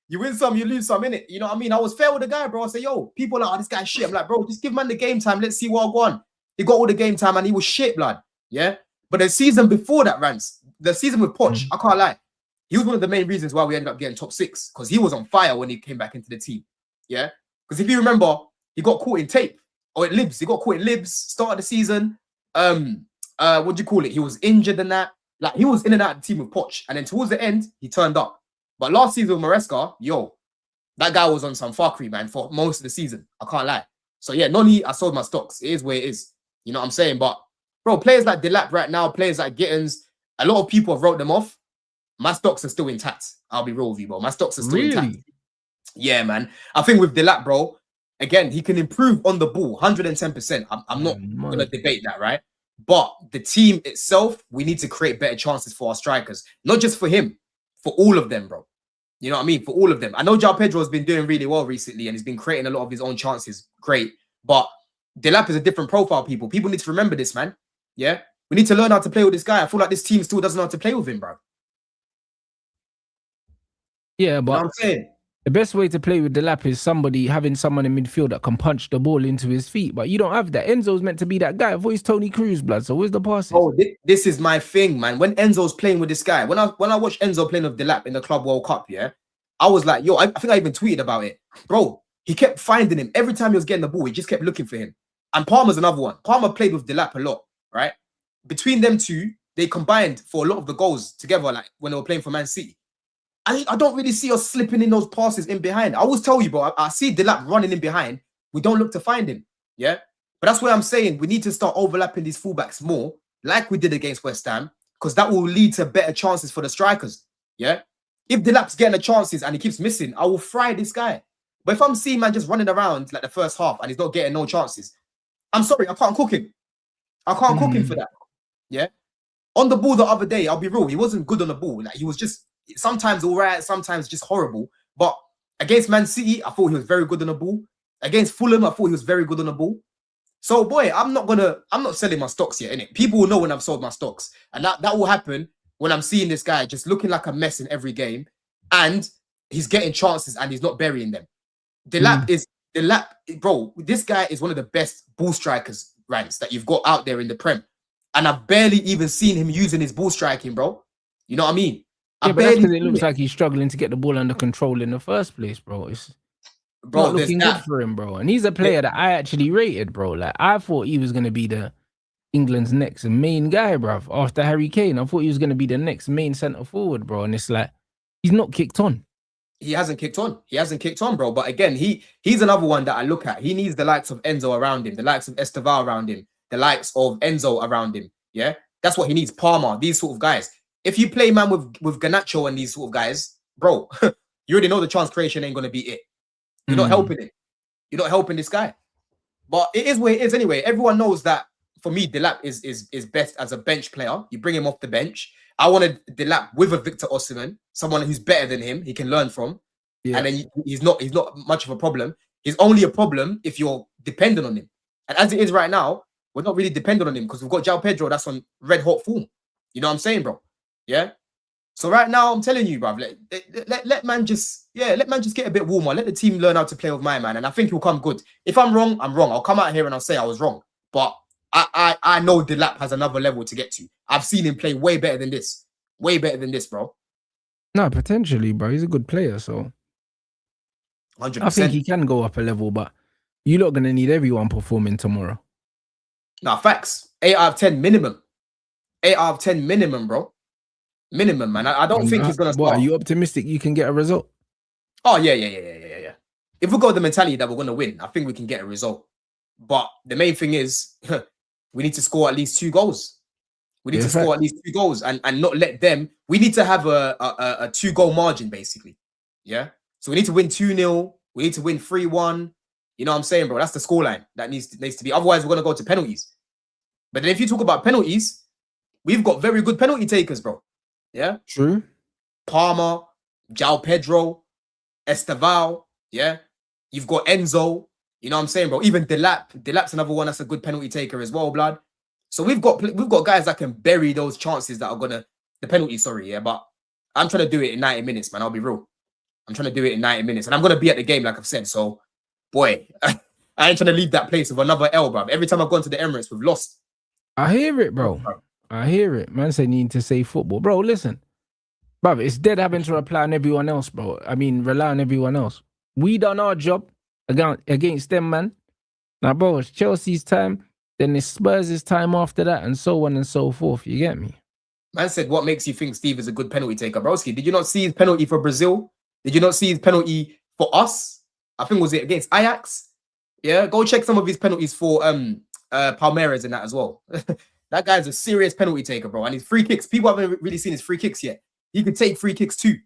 You win some, you lose some, innit? You know what I mean? I was fair with the guy, bro. I said, yo, people are like, oh, this guy's shit. I'm like, bro, just give man the game time. Let's see what I want. He got all the game time and he was shit, blood. Yeah? But the season before that, Rants, the season with Poch, I can't lie. He was one of the main reasons why we ended up getting top 6. Because he was on fire when he came back into the team. Yeah? Because if you remember, he got caught in tape. Or at Libs. He got caught in Libs, start of the season. What do you call it? He was injured and that. Like, he was in and out of the team with Poch. And then towards the end, he turned up. But last season with Maresca, yo, that guy was on some fuckery, man, for most of the season. I can't lie. So, yeah, Noni, I sold my stocks. It is where it is. You know what I'm saying? But, bro, players like Delap right now, players like Gittins, a lot of people have wrote them off. My stocks are still intact. I'll be real with you, bro. My stocks are still intact. Yeah, man. I think with Delap, bro, again, he can improve on the ball, 110%. I'm not going to debate that, right? But the team itself, we need to create better chances for our strikers. Not just for him, for all of them, bro. You know what I mean? For all of them. I know João Pedro has been doing really well recently and he's been creating a lot of his own chances. Great. But Delap is a different profile, people. People need to remember this, man. Yeah? We need to learn how to play with this guy. I feel like this team still doesn't know how to play with him, bro. Yeah, but you know what I'm saying? The best way to play with Delap is having someone in midfield that can punch the ball into his feet. But you don't have that. Enzo's meant to be that guy. I thought he's Tony Cruz, blood. So where's the passes? Oh, this is my thing, man. When Enzo's playing with this guy, when I watched Enzo playing with Delap in the Club World Cup, yeah, I was like, yo, I think I even tweeted about it. Bro, he kept finding him. Every time he was getting the ball, he just kept looking for him. And Palmer's another one. Palmer played with Delap a lot, right? Between them two, they combined for a lot of the goals together, like when they were playing for Man City. I don't really see us slipping in those passes in behind. I always tell you, bro, I see Delap running in behind. We don't look to find him, yeah? But that's where I'm saying we need to start overlapping these fullbacks more, like we did against West Ham, because that will lead to better chances for the strikers, yeah? If Delap's getting the chances and he keeps missing, I will fry this guy. But if I'm seeing man just running around like the first half and he's not getting no chances, I'm sorry, I can't cook him. I can't cook him for that, yeah? On the ball the other day, I'll be real, he wasn't good on the ball. Like, he was just sometimes all right, sometimes just horrible. But against Man City, I thought he was very good on the ball. Against Fulham, I thought he was very good on the ball. So, boy, I'm not selling my stocks yet, innit? People will know when I've sold my stocks. And that will happen when I'm seeing this guy just looking like a mess in every game. And he's getting chances and he's not burying them. Delap, bro, this guy is one of the best ball strikers, Rants, that you've got out there in the Prem. And I've barely even seen him using his ball striking, bro. You know what I mean? Yeah, but that's because it looks like he's struggling to get the ball under control in the first place, bro. It's not looking good for him, bro. And he's a player that I actually rated, bro. Like, I thought he was going to be the England's next main guy, bruv. After Harry Kane, I thought he was going to be the next main centre forward, bro. And it's like he's not kicked on. He hasn't kicked on. He hasn't kicked on, bro. But again, he's another one that I look at. He needs the likes of Enzo around him, the likes of Esteval around him, the likes of Enzo around him. Yeah, that's what he needs. Palmer, these sort of guys. If you play man with Garnacho and these sort of guys, bro, you already know the chance creation ain't gonna be it. You're not helping it. You're not helping this guy. But it is what it is anyway. Everyone knows that for me, Delap is best as a bench player. You bring him off the bench. I wanted Delap with a Victor Osimhen, someone who's better than him, he can learn from. Yeah. And then he's not much of a problem. He's only a problem if you're dependent on him. And as it is right now, we're not really dependent on him because we've got João Pedro that's on red hot form. You know what I'm saying, bro? Yeah. So right now, I'm telling you, bro, let man just get a bit warmer. Let the team learn how to play with my man, and I think he'll come good. If I'm wrong, I'm wrong. I'll come out here and I'll say I was wrong. But I know Delap has another level to get to. I've seen him play way better than this. Way better than this, bro. No, potentially, bro. He's a good player, so 100%. I think he can go up a level, but you're not going to need everyone performing tomorrow. Nah, facts. 8 out of 10 minimum. 8 out of 10 minimum, bro. Minimum, man. I don't think he's going to start. What, are you optimistic you can get a result? Oh, yeah. If we got the mentality that we're going to win, I think we can get a result. But the main thing is we need to score at least 2 goals. We need to score at least 2 goals and not let them. We need to have a 2-goal margin, basically. Yeah? So we need to win 2-0. We need to win 3-1. You know what I'm saying, bro? That's the scoreline that needs to be. Otherwise, we're going to go to penalties. But then if you talk about penalties, we've got very good penalty takers, bro. Yeah? True. Palmer, João Pedro, Esteval. Yeah? You've got Enzo. You know what I'm saying, bro? Even Delap. Delap's another one that's a good penalty taker as well, blood. So we've got guys that can bury those chances that are gonna the penalty. Sorry, yeah, but I'm trying to do it in 90 minutes, man. I'll be real. I'm trying to do it in 90 minutes, and I'm gonna be at the game, like I've said. So, boy, I ain't trying to leave that place with another L, bro. Every time I've gone to the Emirates, we've lost. I hear it, bro. I hear it. Man, say need to say football, bro. Listen, bro, it's dead having to rely on everyone else, bro. I mean, rely on everyone else. We done our job against them, man. Now, bro, it's Chelsea's time. Then it's Spurs' time after that, and so on and so forth. You get me? Man said, what makes you think Steve is a good penalty taker? Broski, did you not see his penalty for Brazil? Did you not see his penalty for us? I think, was it against Ajax? Yeah, go check some of his penalties for Palmeiras and that as well. That guy's a serious penalty taker, bro. And his free kicks, people haven't really seen his free kicks yet. He could take free kicks too.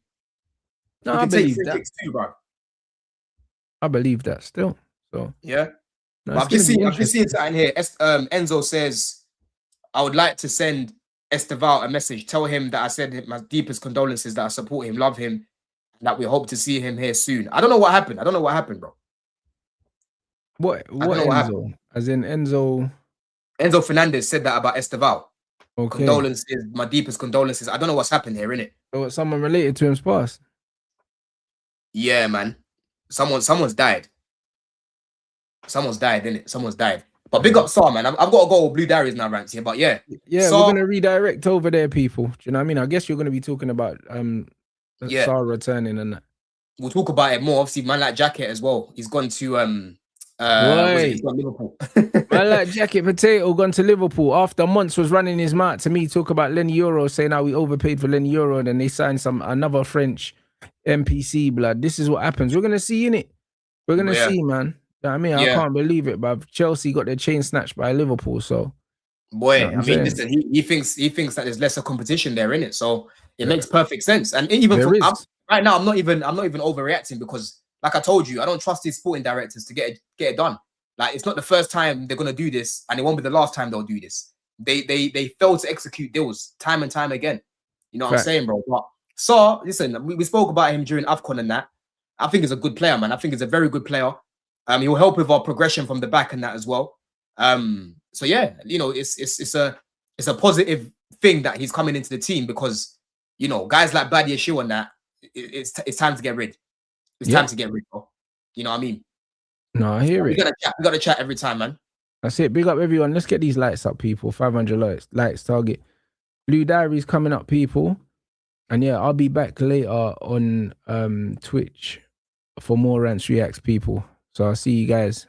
No, I believe that. Bro. I believe that still. So yeah. No, I've just seen something here. Enzo says, I would like to send Esteval a message. Tell him that I said my deepest condolences, that I support him, love him, and that we hope to see him here soon. I don't know what happened. bro. What Enzo? As in Enzo Fernandez said that about Esteval. Okay. Condolences, my deepest condolences. I don't know what's happened here, innit? So someone related to him's past. Yeah, man. Someone's died. Someone's died, innit? Someone's died. But big up Sar, man. I've got to go with Blue Diaries now, Rants here. But yeah. Yeah, Sar, we're going to redirect over there, people. Do you know what I mean? I guess you're going to be talking about Sar returning and that. We'll talk about it more. Obviously, man like Jacket as well. He's gone to Liverpool. Man like Jacket Potato gone to Liverpool. After months was running his mouth to me, talk about Lenny Euro, saying how we overpaid for Lenny Euro, and then they signed another French NPC, blood. This is what happens. We're going to see, innit? We're going to see, man. You know what I mean? I can't believe it, but Chelsea got their chain snatched by Liverpool, so boy, you know I mean, listen, he thinks that there's lesser competition there, innit? So it makes perfect sense. And even right now, I'm not even overreacting because, like I told you, I don't trust these sporting directors to get it done. Like, it's not the first time they're gonna do this, and it won't be the last time they'll do this. They fail to execute deals time and time again. You know what I'm saying, bro? But so listen, we spoke about him during AFCON and that. I think he's a good player, man. I think he's a very good player. He will help with our progression from the back and that as well. So yeah, you know, it's a positive thing that he's coming into the team because, you know, guys like Badia Shiu and that, it's time to get rid. It's time to get rid, bro. You know what I mean? No, I hear it. We got to chat every time, man. That's it. Big up everyone. Let's get these lights up, people. 500 likes target. Blue Diaries coming up, people. And yeah, I'll be back later on Twitch for more Rants Reacts, people. So I'll see you guys.